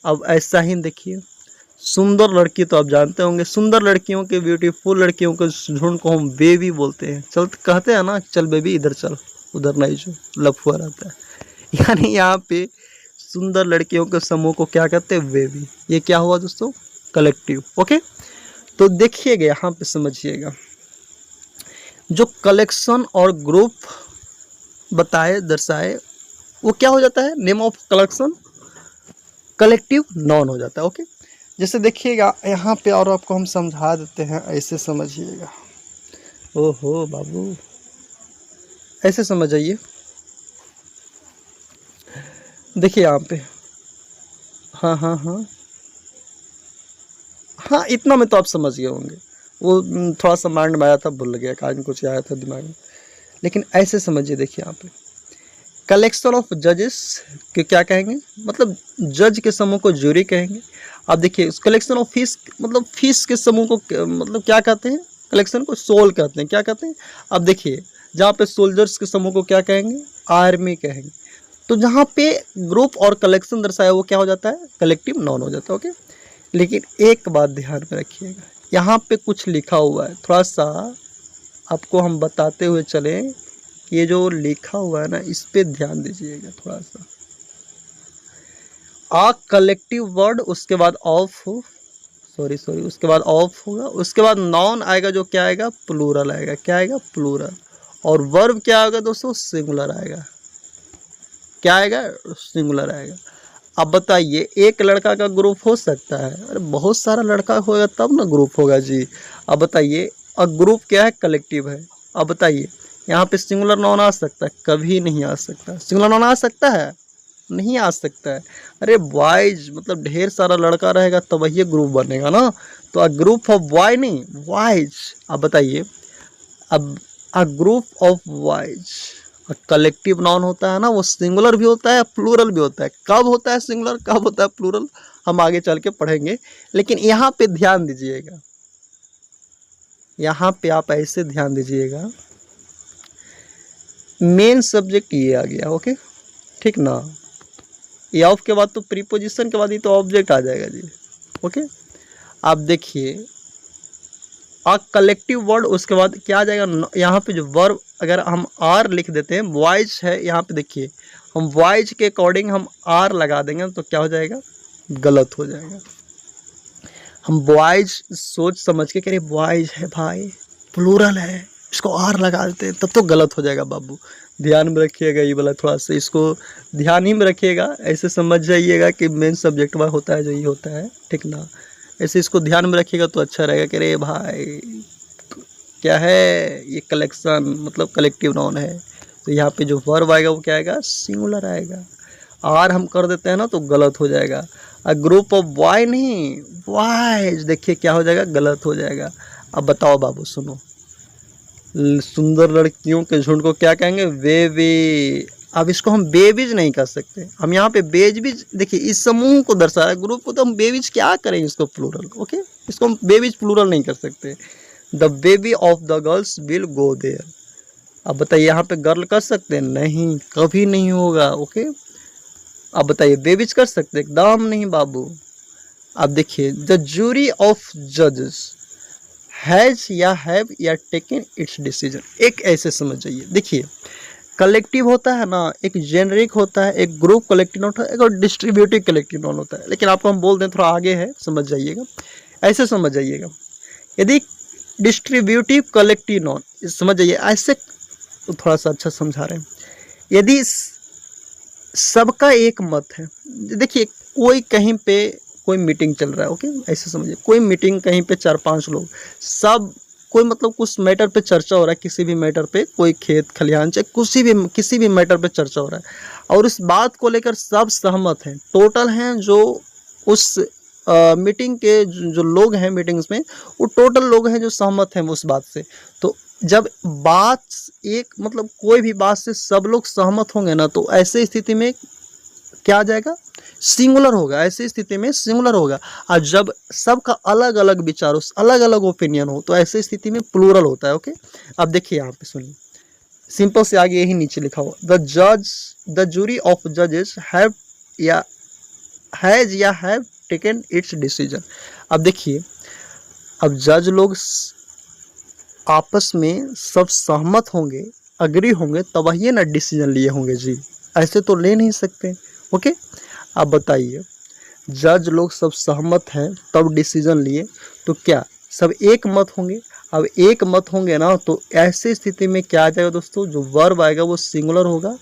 अब ऐसा ही देखिए, सुंदर लड़की, तो आप जानते होंगे सुंदर लड़कियों के, ब्यूटीफुल लड़कियों के झुंड को हम बेबी बोलते हैं। चल कहते हैं ना, चल बेबी इधर चल, उधर नहीं, जो लफुआ रहता है। यानी यहाँ पे सुंदर लड़कियों के समूह को क्या कहते हैं, बेबी। ये क्या हुआ दोस्तों, कलेक्टिव। ओके, तो देखिएगा, यहाँ पे समझिएगा, जो कलेक्शन और ग्रुप बताए, दर्शाए, वो क्या हो जाता है, name of collection collective noun हो जाता है। ओके, जैसे देखिएगा यहाँ पे, और आपको हम समझा देते हैं, ऐसे समझिएगा। ओहो बाबू, ऐसे समझ जाइए। देखिए यहाँ पे, हाँ हाँ हाँ हाँ, इतना में तो आप समझ गए होंगे। वो थोड़ा सा माइंड में आया था, भूल गया, कान कुछ आया था दिमाग में, लेकिन ऐसे समझिए। देखिए यहाँ पे कलेक्शन ऑफ जजेस के क्या कहेंगे, मतलब जज के समूह को जूरी कहेंगे। आप देखिए, कलेक्शन ऑफ फिश, मतलब फिश के समूह को मतलब क्या कहते हैं, कलेक्शन को सोल कहते हैं। क्या कहते हैं, अब देखिए, जहाँ पे सोल्जर्स के समूह को क्या कहेंगे, आर्मी कहेंगे। तो जहाँ पे ग्रुप और कलेक्शन दर्शाया वो क्या हो जाता है, कलेक्टिव नाउन हो जाता है। ओके, लेकिन एक बात ध्यान में रखिएगा, यहाँ पे कुछ लिखा हुआ है, थोड़ा सा आपको हम बताते हुए चलें कि ये जो लिखा हुआ है ना, इस पे ध्यान दीजिएगा थोड़ा सा। आ कलेक्टिव वर्ड, उसके बाद ऑफ हो, सॉरी उसके बाद ऑफ होगा, उसके बाद नाउन आएगा, जो क्या आएगा, प्लूरल आएगा। क्या आएगा, प्लूरल। और वर्ब क्या आएगा दोस्तों, सिंगुलर आएगा। क्या आएगा, सिंगुलर आएगा। अब बताइए, एक लड़का का ग्रुप हो सकता है, अरे बहुत सारा लड़का होगा तब ना ग्रुप होगा जी। अब बताइए, और ग्रुप क्या है, कलेक्टिव है। अब बताइए, यहाँ पे सिंगुलर नाउन आ सकता है, कभी नहीं आ सकता। सिंगुलर नाउन आ सकता है, नहीं आ सकता है। अरे बॉयज, मतलब ढेर सारा लड़का रहेगा तब ये ग्रुप बनेगा ना, तो अ ग्रुप ऑफ बॉय नहीं, बॉयज। अब बताइए, अब a group of boys, collective noun होता है ना, वो सिंगुलर भी होता है, प्लूरल भी होता है। कब होता है सिंगुलर, कब होता है प्लूरल, हम आगे चल के पढ़ेंगे। लेकिन यहाँ पे ध्यान दीजिएगा, यहाँ पे आप ऐसे ध्यान दीजिएगा, मेन सब्जेक्ट ये आ गया। ओके, ठीक ना, ये ऑफ के बाद तो प्रीपोजिशन के बाद ही तो ऑब्जेक्ट आ जाएगा जी। ओके, आप देखिए, आ कलेक्टिव वर्ड, उसके बाद क्या आ जाएगा, यहाँ पे जो वर्ब, अगर हम आर लिख देते हैं, बॉयज है, यहाँ पे देखिए, हम बॉयज के अकॉर्डिंग हम आर लगा देंगे तो क्या हो जाएगा, गलत हो जाएगा। हम बॉयज सोच समझ के कह रहे बॉयज है भाई, प्लूरल है, इसको आर लगा देते हैं, तब तो गलत हो जाएगा बाबू। ध्यान में रखिएगा, ये वाला थोड़ा सा इसको ध्यान ही में रखिएगा, ऐसे समझ जाइएगा कि मेन सब्जेक्ट में होता है जो ये होता है, ठीक ना। ऐसे इसको ध्यान में रखिएगा तो अच्छा रहेगा कि अरे भाई क्या है ये, कलेक्शन मतलब कलेक्टिव नाउन है, तो यहाँ पे जो वर्ब आएगा वो क्या आएगा, सिंगुलर आएगा। आर हम कर देते हैं ना तो गलत हो जाएगा। अ ग्रुप ऑफ बॉय नहीं, बॉयज, देखिए क्या हो जाएगा, गलत हो जाएगा। अब बताओ बाबू, सुनो, सुंदर लड़कियों के झुंड को क्या कहेंगे, बेबी। अब इसको हम बेबीज नहीं कर सकते, हम यहाँ पे बेबीज, देखिए इस समूह को दर्शा रहा है, ग्रुप को, तो हम बेबीज क्या करेंगे इसको प्लूरल। ओके, इसको हम बेबीज प्लूरल नहीं कर सकते। The baby of the girls will go there. अब बताइए यहाँ पे गर्ल कर सकते हैं? नहीं, कभी नहीं होगा। ओके, अब बताइए बेबीज कर सकते हैं? एकदम नहीं बाबू। अब देखिए, द जूरी ऑफ जजेस हैज या हैव या टेकन इट्स डिसीजन। एक ऐसे समझ जाइए, देखिए कलेक्टिव होता है ना, एक जेनरिक होता है, एक ग्रुप कलेक्टिव होता है, एक और डिस्ट्रीब्यूटिव कलेक्टिव नाउन होता है। लेकिन आपको हम बोल दें थोड़ा आगे है, समझ जाइएगा, ऐसे समझ जाइएगा। यदि डिस्ट्रीब्यूटिव कलेक्टिव नाउन, समझ जाइए ऐसे, तो थोड़ा सा अच्छा समझा रहे हैं। यदि सबका एक मत है, देखिए कोई कहीं पे कोई मीटिंग चल रहा है, ओके ऐसे समझिए, कोई मीटिंग कहीं पे 4-5 लोग सब, कोई मतलब कुछ मैटर पे चर्चा हो रहा है, किसी भी मैटर पे, कोई खेत खलिहान चाहे किसी भी मैटर पे चर्चा हो रहा है, और उस बात को लेकर सब सहमत हैं, टोटल हैं जो उस मीटिंग के जो लोग हैं मीटिंग्स में, वो टोटल लोग हैं जो सहमत हैं उस बात से। तो जब बात एक मतलब कोई भी बात से सब लोग सहमत होंगे ना, तो ऐसे स्थिति में क्या आ जाएगा? सिंगुलर होगा। ऐसी स्थिति में सिंगुलर होगा। और जब सबका अलग अलग विचार हो, अलग अलग ओपिनियन हो, तो ऐसी स्थिति में प्लूरल होता है। ओके, अब देखिए यहाँ पे सुनिए, सिंपल से आगे यही नीचे लिखा हुआ, द जूरी ऑफ जजेस हैव या हैज या हैव टेकन इट्स डिसीजन। अब देखिए, अब जज लोग आपस में सब सहमत होंगे, अग्री होंगे, तब ये ना डिसीजन लिए होंगे जी, ऐसे तो ले नहीं सकते। ओके, अब बताइए, जज लोग सब सहमत हैं तब डिसीजन लिए, तो क्या सब एक मत होंगे? अब एक मत होंगे ना, तो ऐसी स्थिति में क्या आ जाएगा दोस्तों? जो वर्ब आएगा वो सिंगुलर होगा,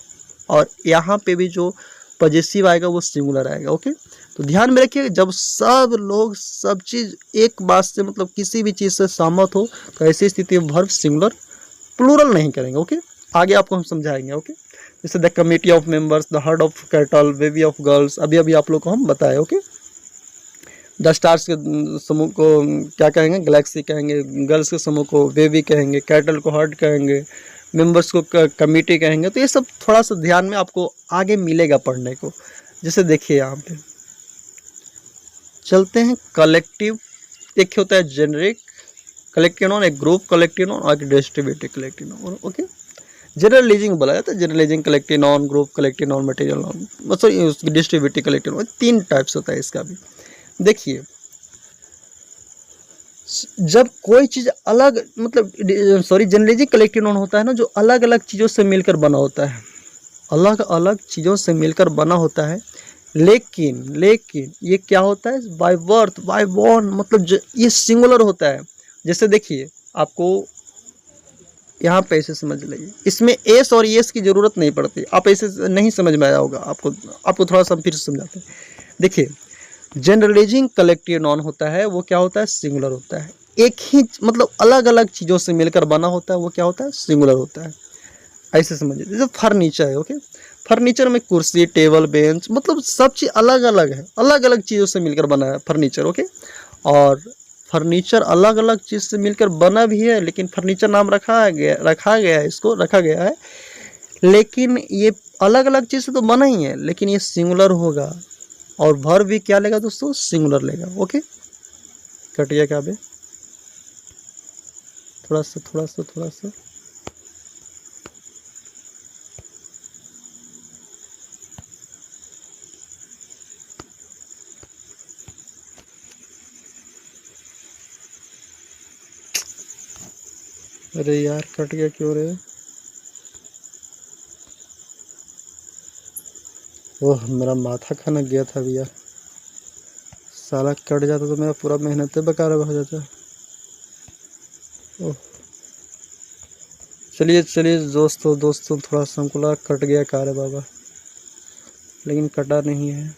और यहाँ पे भी जो पॉजेसिव आएगा वो सिंगुलर आएगा। ओके, तो ध्यान में रखिए, जब सब लोग सब चीज़ एक बात से मतलब किसी भी चीज़ से सहमत हो, तो ऐसी स्थिति में वर्ब सिंगुलर, प्लूरल नहीं करेंगे। ओके, आगे आपको हम समझाएंगे। ओके, जैसे the committee of members, the heard of cattle, baby of girls, अभी अभी आप लोग को हम बताए। ओके, द स्टार्स के समूह को क्या कहेंगे? गैलेक्सी कहेंगे। गर्ल्स के समूह को बेबी कहेंगे। कैटल को हर्ड कहेंगे। मेंबर्स को कमिटी कहेंगे। तो ये सब थोड़ा सा ध्यान में आपको आगे मिलेगा पढ़ने को। जैसे देखिए यहाँ पे चलते हैं, कलेक्टिव एक होता है जेनरिक कलेक्टिव नॉन, एक ग्रुप कलेक्टिव नॉन और एक distributive collective noun. Okay, generalising बोला जाता है, generalising collective noun, group collective noun, material noun, sorry distributive collective noun, 3 types होता है इसका भी। देखिए, जब कोई चीज़ अलग मतलब सॉरी जनरलाइजिंग कलेक्टिव नॉन होता है ना, जो अलग अलग चीज़ों से मिलकर बना होता है, अलग अलग चीज़ों से मिलकर बना होता है, लेकिन ये क्या होता है? बाय बर्थ, बाय बॉर्न, मतलब ये सिंगुलर होता है। जैसे देखिए, आपको यहाँ पे ऐसे समझ लीजिए, इसमें एस और येस की ज़रूरत नहीं पड़ती, आप ऐसे नहीं समझ में आया होगा आपको थोड़ा सा फिर समझाते हैं। देखिए, जनरलाइजिंग कलेक्टिव नॉन होता है, वो क्या होता है? सिंगुलर होता है। एक ही मतलब अलग अलग चीज़ों से मिलकर बना होता है, वो क्या होता है? सिंगुलर होता है। ऐसे समझिए, जैसे फर्नीचर है। ओके, फर्नीचर में कुर्सी, टेबल, बेंच, मतलब सब चीज़ अलग अलग है, अलग अलग चीज़ों से मिलकर बना है फर्नीचर। ओके, और फर्नीचर अलग अलग चीज़ से मिलकर बना भी है, लेकिन फर्नीचर नाम रखा गया है, इसको रखा गया है, लेकिन ये अलग अलग चीज़ से तो बना ही है, लेकिन ये सिंगुलर होगा, और वर्ब भी क्या लेगा दोस्तों? सिंगुलर लेगा। ओके, कट गया क्या बे? थोड़ा सा अरे यार, कट गया क्यों रे? ओह, मेरा माथा खाना गया था अभी यार, साला कट जाता तो मेरा पूरा मेहनत बेकार हो जाता। ओह, चलिए दोस्तों थोड़ा सा हमको लगा कट गया कार है बाबा, लेकिन कटा नहीं है,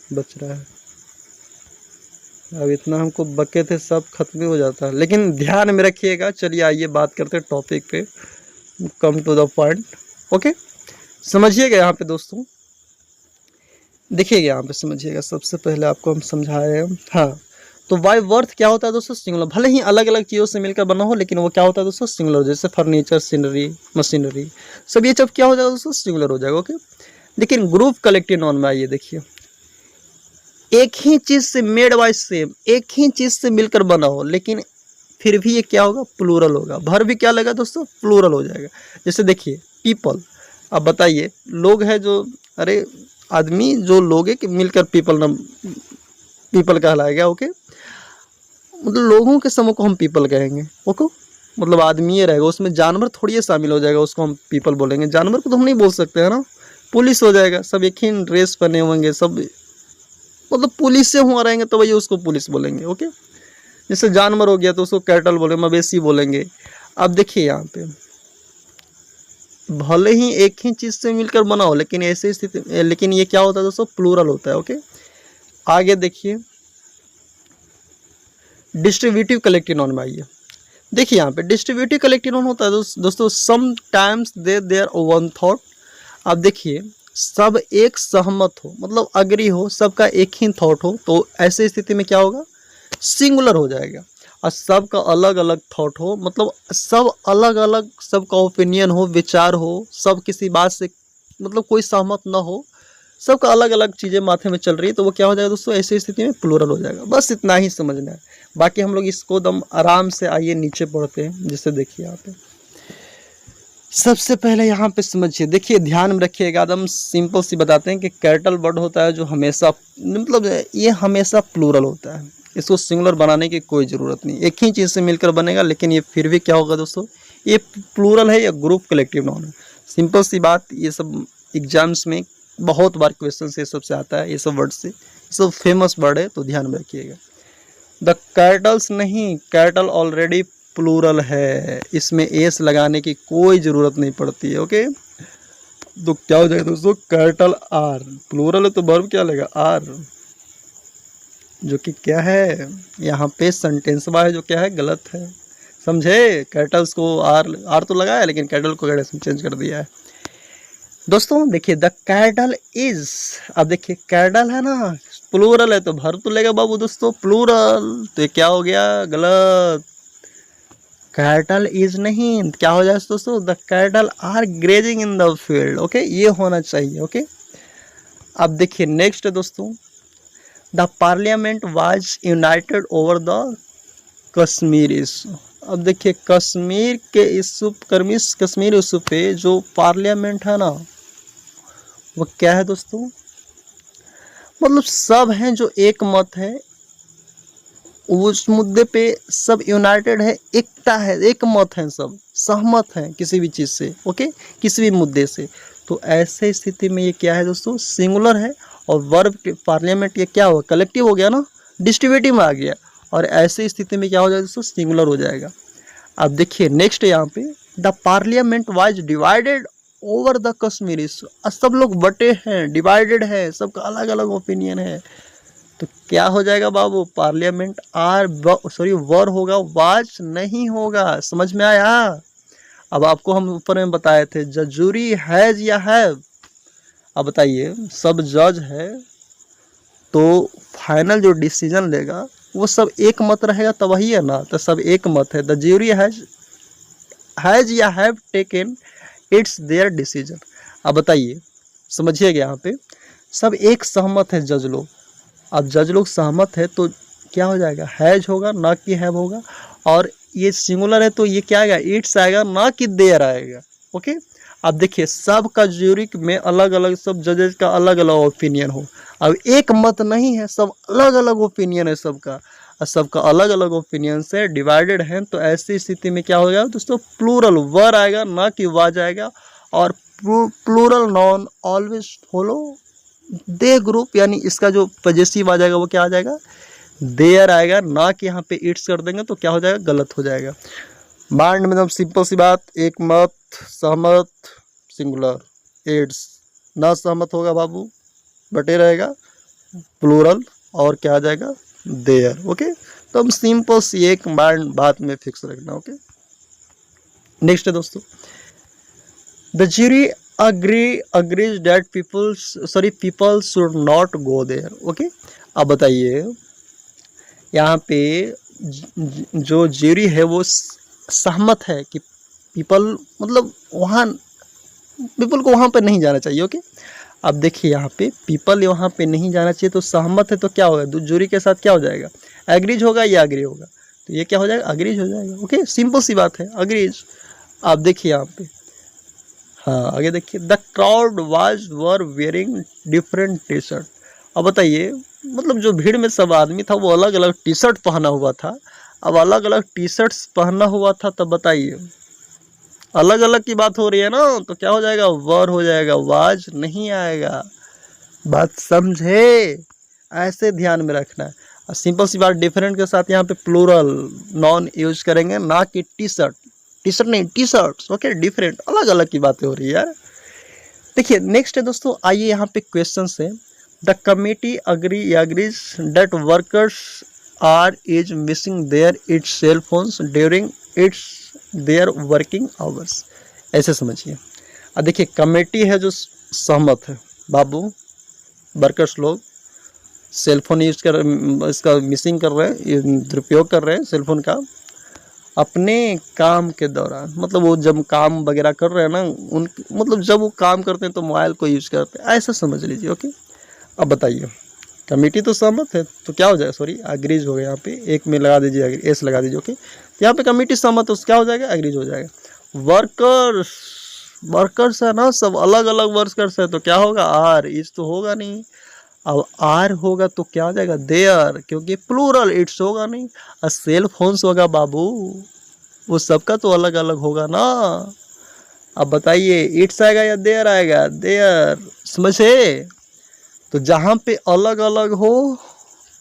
बच रहा है। अब इतना हमको बके थे, सब खत्म हो जाता है, लेकिन ध्यान में रखिएगा। चलिए आइए बात करते हैं टॉपिक पे, come to the point. Okay, समझिएगा यहाँ पे दोस्तों, देखिएगा यहाँ पे समझिएगा। सबसे पहले आपको हम समझाए हैं, हाँ, तो बाय वर्थ क्या होता है दोस्तों? सिंगुलर। भले ही अलग अलग चीज़ों से मिलकर बना हो, लेकिन वो क्या होता है दोस्तों? सिंगुलर। जैसे फर्नीचर, सीनरी, मशीनरी, सब ये सब क्या हो जाएगा दोस्तों? सिंगुलर हो जाएगा। ओके, लेकिन ग्रुप कलेक्टिव नॉन में आइए, देखिए, एक ही चीज़ से मेड बाय सेम, एक ही चीज़ से मिलकर बना हो, लेकिन फिर भी ये क्या होगा, प्लूरल होगा। भर भी क्या लगेगा दोस्तों, प्लूरल हो जाएगा। जैसे देखिए पीपल, अब बताइए लोग है जो, अरे आदमी जो लोग है कि मिलकर पीपल नाम पीपल कहलाएगा। ओके, मतलब लोगों के समूह को हम पीपल कहेंगे। ओके, मतलब आदमी रहेगा, उसमें जानवर थोड़ी शामिल हो जाएगा, उसको हम पीपल बोलेंगे। जानवर को तो हम नहीं बोल सकते है ना, पुलिस हो जाएगा, सब एक ही ड्रेस पहने होंगे, सब मतलब पुलिस से हुआ रहेंगे तो भैया उसको पुलिस बोलेंगे। ओके, जैसे जानवर हो गया तो उसको कैटल बोलेंगे, मवेशी बोलेंगे। अब देखिए यहाँ पे भले ही एक ही चीज़ से मिलकर बना हो, लेकिन ऐसे स्थिति, लेकिन ये क्या होता है दोस्तों, प्लूरल होता है। ओके, आगे देखिए डिस्ट्रीब्यूटिव कलेक्टिव नाउन में आइए। देखिए यहाँ पे डिस्ट्रीब्यूटिव कलेक्टिव नाउन होता है दोस्तों sometimes they there one thought. अब देखिए सब एक सहमत हो, मतलब अग्री हो, सबका एक ही थॉट हो, तो ऐसे स्थिति में क्या होगा, सिंगुलर हो जाएगा। और सबका अलग अलग थॉट हो, मतलब सब अलग अलग, सबका ओपिनियन हो, विचार हो, सब किसी बात से मतलब कोई सहमत ना हो, सबका अलग अलग चीज़ें माथे में चल रही है, तो वो क्या हो जाएगा दोस्तों, ऐसी स्थिति में प्लूरल हो जाएगा। बस इतना ही समझना है, बाकी हम लोग इसको दम आराम से आइए नीचे पढ़ते हैं। जैसे देखिए यहाँ पे सबसे पहले यहाँ पे समझिए, देखिए ध्यान में रखिएगा, एकदम सिंपल सी बताते हैं कि कैटल वर्ड होता है जो हमेशा, मतलब ये हमेशा प्लूरल होता है, इसको सिंगुलर बनाने की कोई ज़रूरत नहीं, एक ही चीज़ से मिलकर बनेगा, लेकिन ये फिर भी क्या होगा दोस्तों, ये प्लूरल है या ग्रुप कलेक्टिव नाउन है। सिंपल सी बात, ये सब एग्जाम्स में बहुत बार क्वेश्चन ये सबसे आता है, ये सब वर्ड से, ये सब फेमस वर्ड है, तो ध्यान में रखिएगा। द कैटल्स नहीं, कैटल ऑलरेडी प्लूरल है, इसमें एस लगाने की कोई ज़रूरत नहीं पड़ती है। ओके, तो क्या हो जाएगा दोस्तों, कैटल आर, प्लूरल है तो वर्ब क्या लगेगा, आर, जो कि क्या है यहाँ पे सेंटेंसवा है, जो क्या है, गलत है, समझे। कैटल्स को आर तो लगाया, लेकिन कैटल को कैटल चेंज कर दिया है। दोस्तों देखिए द कैटल इज, अब देखिए कैटल है ना, प्लूरल है तो भर तो लेगा बाबू दोस्तों, प्लूरल, तो ये क्या हो गया, गलत। कैटल इज नहीं, क्या हो जाए दोस्तों, the cattle are grazing in the field. Okay, ये होना चाहिए। ओके, अब देखिए नेक्स्ट है दोस्तों, the parliament was united over the Kashmir issue. अब देखिए कश्मीर के इशू, कश्मीर इशू पे जो पार्लियामेंट है ना, वो क्या है दोस्तों, मतलब सब हैं जो एक मत है, उस मुद्दे पे सब यूनाइटेड है, एकता है, एक मत है, सब सहमत हैं किसी भी चीज़ से। ओके, किसी भी मुद्दे से, तो ऐसे स्थिति में ये क्या है दोस्तों, सिंगुलर है, और वर्ब पार्लियामेंट ये क्या हुआ, कलेक्टिव हो गया ना, डिस्ट्रीब्यूटिव में आ गया, और ऐसे स्थिति में क्या हो जाएगा दोस्तों, सिंगुलर हो जाएगा। अब देखिए नेक्स्ट यहाँ पे, the parliament was divided over the Kashmir issue, सब लोग बटे हैं, डिवाइडेड है, सबका अलग अलग ओपिनियन है, तो क्या हो जाएगा बाबू, पार्लियामेंट आर, सॉरी वर होगा, वाज नहीं होगा, समझ में आया। अब आपको हम ऊपर में बताए थे जजूरी हैज या हैव। अब बताइए सब जज है तो फाइनल जो डिसीजन लेगा वो सब एक मत रहेगा, तब वही है ना, तो सब एक मत है। द ज्यूरी हैज या have taken it's there decision. अब बताइए समझिएगा, यहाँ पे सब एक सहमत है जज लोग, अब जज लोग सहमत है तो क्या हो जाएगा, हैज होगा ना कि हैव होगा, और ये सिंगुलर है तो ये क्या आएगा, इट्स आएगा ना कि देयर आएगा। ओके, अब देखिए सब का ज्यूरी में अलग अलग, सब जजेस का अलग अलग ओपिनियन हो, अब एक मत नहीं है, सब अलग अलग ओपिनियन है सबका, और सबका अलग अलग ओपिनियन से डिवाइडेड है, तो ऐसी स्थिति में क्या होगा दोस्तों, प्लूरल वर आएगा ना कि वाज आएगा, और प्लूरल नॉन ऑलवेज फॉलो दे ग्रुप, यानी इसका जो पजेसिव आ जाएगा वो क्या आ जाएगा, देयर आएगा, ना कि यहाँ पे इट्स कर देंगे तो क्या हो जाएगा, गलत हो जाएगा। माइंड में एकदम सिंपल सी बात, एक मत, सहमत, सिंगुलर, इट्स, ना सहमत होगा बाबू, बटे रहेगा, प्लूरल, और क्या आ जाएगा, देयर। ओके, तो हम सिंपल सी एक माइंड बात में फिक्स रखना। ओके, नेक्स्ट है दोस्तों, the jury agrees that people should not go there। Okay, अब बताइए यहाँ पे जो ज्यूरी है वो सहमत है कि पीपल, मतलब वहाँ पीपल को वहाँ पर नहीं जाना चाहिए। ओके, अब देखिए यहाँ पे पीपल वहाँ पे नहीं जाना चाहिए, तो सहमत है तो क्या होगा, ज्यूरी के साथ क्या हो जाएगा, एग्रीज होगा या एग्री होगा, तो ये क्या हो जाएगा, अग्रीज हो जाएगा। ओके, सिंपल सी बात है, अग्रीज। आप देखिए यहाँ पे, हाँ आगे देखिए, the crowd were wearing different T shirt. अब बताइए, मतलब जो भीड़ में सब आदमी था वो अलग अलग टी शर्ट पहना हुआ था। अब अलग अलग टी शर्ट्स पहना हुआ था, तब बताइए अलग अलग की बात हो रही है ना, तो क्या हो जाएगा, वर हो जाएगा, वाज नहीं आएगा। बात समझे, ऐसे ध्यान में रखना है। और सिंपल सी बात, डिफरेंट के साथ यहाँ पे प्लूरल नॉन यूज करेंगे, ना कि टी शर्ट। टी शर्ट नहीं, टी शर्ट्स। ओके, डिफरेंट, अलग अलग की बातें हो रही है यार। देखिए नेक्स्ट है दोस्तों, आइए यहाँ पे क्वेश्चन है। The committee agrees that workers are is missing their its cell phones during its their working hours. ऐसे समझिए। अब देखिए कमेटी है जो सहमत है बाबू, वर्कर्स लोग सेलफोन यूज कर, इसका मिसिंग कर रहे हैं, दुरुपयोग कर रहे हैं सेलफोन का अपने काम के दौरान। मतलब वो जब काम वगैरह कर रहे हैं ना, उन मतलब जब वो काम करते हैं तो मोबाइल को यूज करते हैं, ऐसा समझ लीजिए। ओके, अब बताइए, कमेटी तो सहमत है तो क्या हो जाएगा, सॉरी एग्रीज हो गया, यहाँ पे एक में लगा दीजिए, एस लगा दीजिए। ओके, तो यहाँ पे कमेटी सहमत है तो क्या हो जाएगा, एग्रीज हो जाएगा। वर्कर्स है ना, सब अलग अलग वर्कर्स है तो क्या होगा, आर, इस तो होगा नहीं। अब आर होगा तो क्या हो जाएगा, देयर, क्योंकि प्लूरल इट्स होगा नहीं। और सेल फोन्स होगा बाबू, वो सबका तो अलग अलग होगा ना। अब बताइए इट्स आएगा या देयर आएगा, देयर, समझे। तो जहां पे अलग अलग हो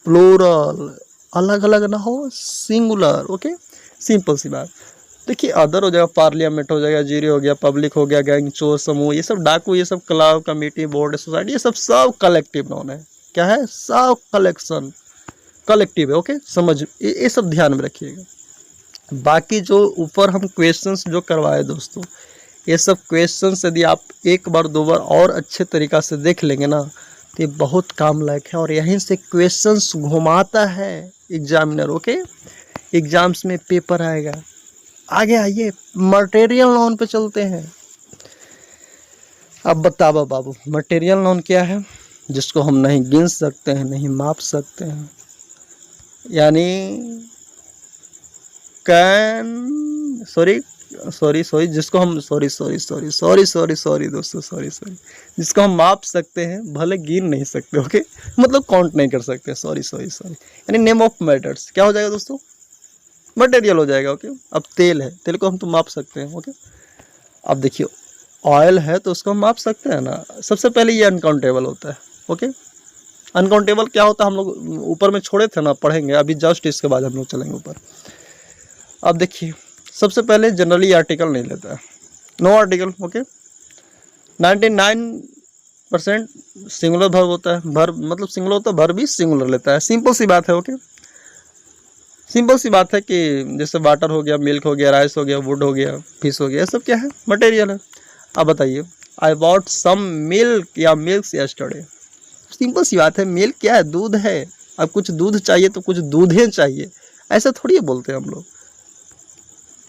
प्लूरल, अलग अलग ना हो सिंगुलर। ओके, सिंपल सी बात। देखिए अदर हो जाएगा, पार्लियामेंट हो जाएगा, जीरो हो गया, पब्लिक हो गया, गैंग, चोर समूह, ये सब डाकू, ये सब क्लब, कमेटी, बोर्ड, सोसाइटी, ये सब कलेक्टिव नाउन है। क्या है, सब कलेक्शन, कलेक्टिव है। ओके, समझ, ये सब ध्यान में रखिएगा। बाकी जो ऊपर हम क्वेश्चंस जो करवाए दोस्तों, ये सब क्वेश्चंस यदि आप एक बार दो बार और अच्छे तरीक़ा से देख लेंगे ना, तो ये बहुत काम लायक है। और यहीं से क्वेश्चंस घुमाता है एग्जामिनर। ओके, एग्जाम्स में पेपर आएगा। आगे आइए, मटेरियल नॉन पे चलते हैं। अब बताओ बाबू, मटेरियल नॉन क्या है, जिसको हम नहीं गिन सकते हैं, नहीं माप सकते हैं, यानी कैन, सॉरी जिसको हम सॉरी दोस्तों, जिसको हम माप सकते हैं, भले गिन नहीं सकते। ओके, मतलब काउंट नहीं कर सकते। सॉरी, यानी नेम ऑफ मैटर्स क्या हो जाएगा दोस्तों, मटेरियल हो जाएगा। ओके, अब तेल है, तेल को हम तो माप सकते हैं। ओके, अब देखिए ऑयल है तो उसको हम माप सकते हैं ना। सबसे पहले ये अनकाउंटेबल होता है। ओके, अनकाउंटेबल क्या होता है, हम लोग ऊपर में छोड़े थे ना, पढ़ेंगे अभी जस्ट, इसके बाद हम लोग चलेंगे ऊपर। अब देखिए सबसे पहले जनरली आर्टिकल नहीं लेता है, no article. Okay, 99% singular verb होता है, वर्ब मतलब सिंगुलर होता है, वर्ब भी सिंगुलर लेता है। सिंपल सी बात है। ओके, सिंपल सी बात है कि जैसे वाटर हो गया, मिल्क हो गया, राइस हो गया, वुड हो गया, फिश हो गया, सब क्या है, मटेरियल है। अब बताइए, आई बॉट सम मिल्क या मिल्क यस्टरडे। सिंपल सी बात है, मिल्क क्या है, दूध है। अब कुछ दूध चाहिए तो कुछ दूधे चाहिए, ऐसा थोड़ी बोलते हैं हम लोग।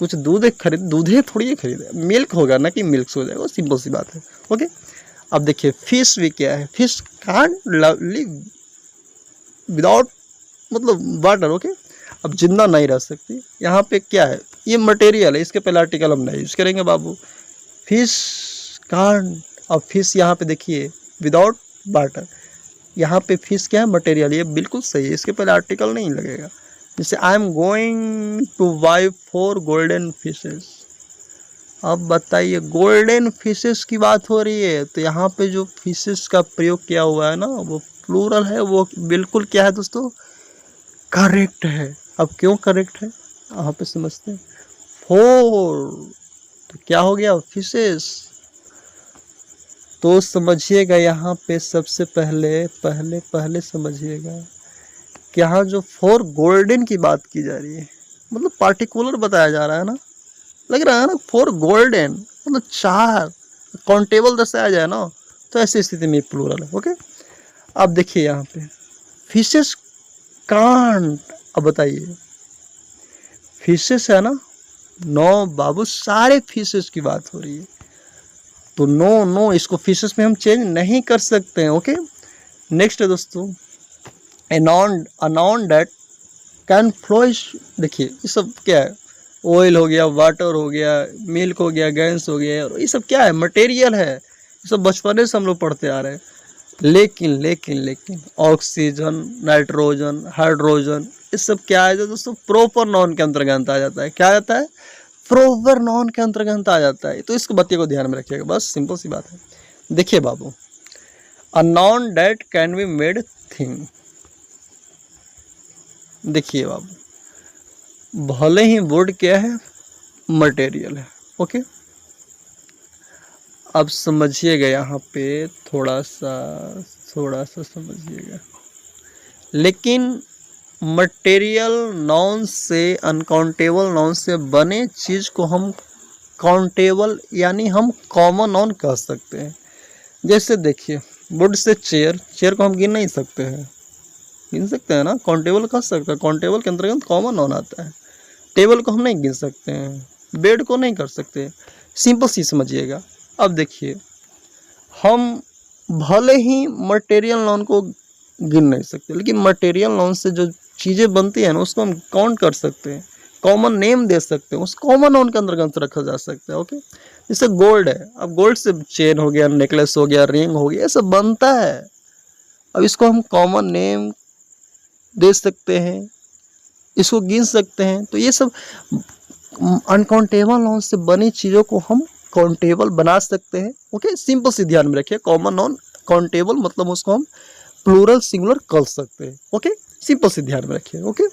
कुछ दूधे थोड़ी खरीदे, मिल्क होगा ना कि मिल्क हो जाएगा, सिंपल सी बात है। ओके, अब देखिए फिश भी क्या है, फिश कांट लिव विदाउट मतलब वाटर। ओके, अब जिंदा नहीं रह सकती। यहाँ पे क्या है, ये मटेरियल है, इसके पहले आर्टिकल हम नहीं यूज करेंगे बाबू। फिश कांट, अब फिश यहाँ पे देखिए विदाउट वाटर, यहाँ पे फिश क्या है, मटेरियल, ये बिल्कुल सही है, इसके पहले आर्टिकल नहीं लगेगा। जैसे I am going two by 4 golden fishes. अब बताइए गोल्डन फिशेस की बात हो रही है, तो यहाँ पे जो फिशेस का प्रयोग किया हुआ है ना, वो प्लूरल है, वो बिल्कुल क्या है दोस्तों, करेक्ट है। अब क्यों करेक्ट है, यहाँ पे समझते हैं। 4 तो क्या हो गया, फिशेस। तो समझिएगा यहाँ पे सबसे पहले समझिएगा कि यहाँ जो 4 गोल्डन की बात की जा रही है, मतलब पार्टिकुलर बताया जा रहा है ना, लग रहा है ना, 4 गोल्डन मतलब 4 काउंटेबल दर्शाया जाए ना, तो ऐसी स्थिति में प्लूरल है। ओके, अब देखिए यहाँ पे फिशेस कांट। अब बताइए फिशेस है ना, नो बाबू, सारे फिशेस की बात हो रही है, तो नो इसको फिशेस में हम चेंज नहीं कर सकते हैं। ओके, नेक्स्ट है दोस्तों, a noun that कैन फ्लोइश, देखिए ये सब क्या है, ऑयल हो गया, वाटर हो गया, मिल्क हो गया, गैस हो गया, और ये सब क्या है, मटेरियल है, ये सब बचपने से हम लोग पढ़ते आ रहे हैं। लेकिन लेकिन लेकिन ऑक्सीजन, नाइट्रोजन, हाइड्रोजन, ये सब क्या है दोस्तों, प्रॉपर नॉन के अंतर्गत आ जाता है। क्या आ जाता है, प्रॉपर नॉन के अंतर्गत आ जाता है। तो इसको बात को ध्यान में रखिएगा, बस सिंपल सी बात है। देखिए बाबू, a noun that can be made thing, देखिए बाबू, भले ही वुड क्या है, मटेरियल है, ओके। अब समझिएगा यहाँ पे थोड़ा सा समझिएगा। लेकिन मटेरियल नाउन से, अनकाउंटेबल नाउन से बने चीज को हम काउंटेबल यानी हम कॉमन नाउन कह सकते हैं। जैसे देखिए, वुड से चेयर, चेयर को हम गिन नहीं सकते हैं, गिन सकते हैं ना, काउंटेबल कह सकते हैं, काउंटेबल के अंतर्गत कॉमन नाउन आता है। टेबल को हम नहीं गिन सकते हैं, बेड को नहीं कर सकते, सिंपल सी समझिएगा। अब देखिए, हम भले ही मटेरियल नाउन को गिन नहीं सकते, लेकिन मटेरियल नाउन से जो चीज़ें बनती हैं ना, उसको हम काउंट कर सकते हैं, कॉमन नेम दे सकते हैं, उस कॉमन नाउन के अंतर्गत रखा जा सकता है, ओके। जैसे गोल्ड है, अब गोल्ड से चेन हो गया, नेकलेस हो गया, रिंग हो गया, ये सब बनता है। अब इसको हम कॉमन नेम दे सकते हैं, इसको गिन सकते हैं। तो ये सब अनकाउंटेबल नाउन से बनी चीज़ों को हम काउंटेबल बना सकते हैं, ओके। सिंपल सी ध्यान में रखिए, कॉमन नाउन काउंटेबल मतलब उसको हम प्लूरल सिंगुलर कर सकते हैं, ओके। सिंपल सी ध्यान में रखिए, ओके।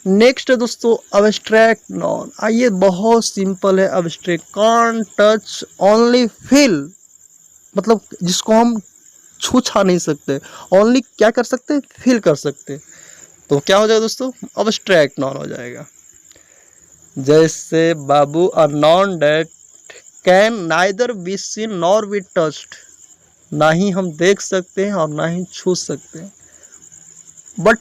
नेक्स्ट है दोस्तों अब्स्ट्रैक्ट नाउन। आइए, बहुत सिंपल है abstract, can't touch only feel, मतलब जिसको हम छू छा नहीं सकते, ओनली क्या कर सकते हैं, फील कर सकते हैं। तो क्या हो जाएगा दोस्तों, अब्स्ट्रैक्ट नाउन हो जाएगा। जैसे बाबू, a noun that can neither be seen nor be touched, ना ही हम देख सकते हैं और ना ही छू सकते हैं, बट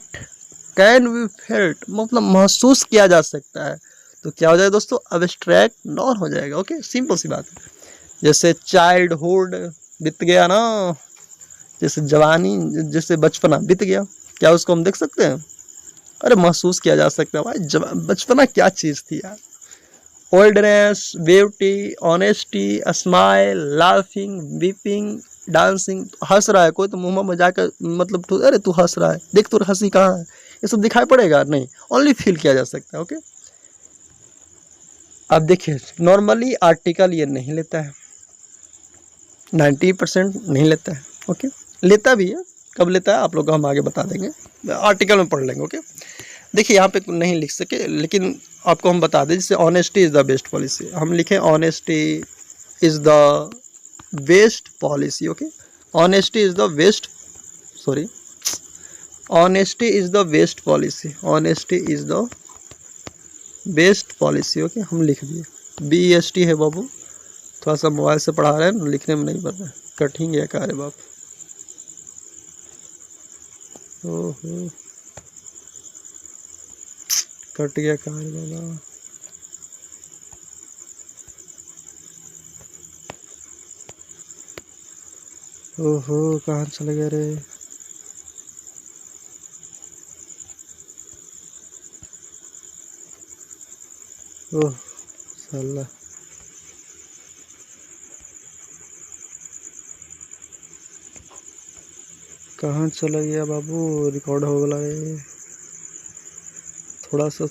कैन बी फेल्ट, मतलब महसूस किया जा सकता है। तो क्या हो जाएगा दोस्तों, अब्स्ट्रैक्ट नाउन हो जाएगा, ओके। सिंपल सी बात है। जैसे चाइल्डहुड बीत गया ना, जैसे जवानी, जैसे बचपना बीत गया, क्या उसको हम देख सकते हैं, अरे महसूस किया जा सकता है। भाई बचपना क्या चीज़ थी यार। Oldness, beauty, honesty, smile, laughing, weeping, dancing, हंस रहा है कोई तो मुंह में जाकर, मतलब अरे तू हंस रहा है, देख तू हंसी कहाँ है, ये सब दिखाई पड़ेगा नहीं, ओनली फील किया जा सकता है, ओके। अब देखिए, नॉर्मली आर्टिकल ये नहीं लेता है, 90% नहीं लेता है, ओके। लेता भी है, कब लेता है आप लोग को हम आगे बता देंगे, आर्टिकल में पढ़ लेंगे, ओके। देखिए यहाँ पे नहीं लिख सके, लेकिन आपको हम बता दें, जैसे honesty is the best policy, हम लिखें honesty is the best policy, okay. Honesty is the best, sorry, honesty is the best policy, honesty is the best policy, okay. हम लिख दिए, BEST है बाबू, थोड़ा सा मोबाइल से पढ़ा रहे हैं, लिखने में नहीं पड़ रहा है, कठिन गया कार्य बाप। ओहो, कट गया कार्य बाबा। ओहो, कहाँ चले गए रे। ओह साला, कहाँ चला गया बाबू, रिकॉर्ड हो गया रे। थोड़ा सा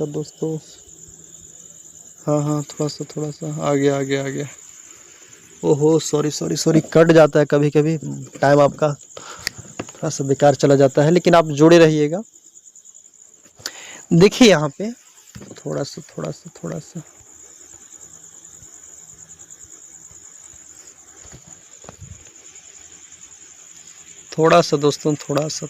दोस्तों, हाँ हाँ, थोड़ा सा आ गया। ओहो, सॉरी, कट जाता है कभी कभी, टाइम आपका थोड़ा सा बेकार चला जाता है, लेकिन आप जुड़े रहिएगा। देखिए यहाँ पे थोड़ा सा दोस्तों, थोड़ा सा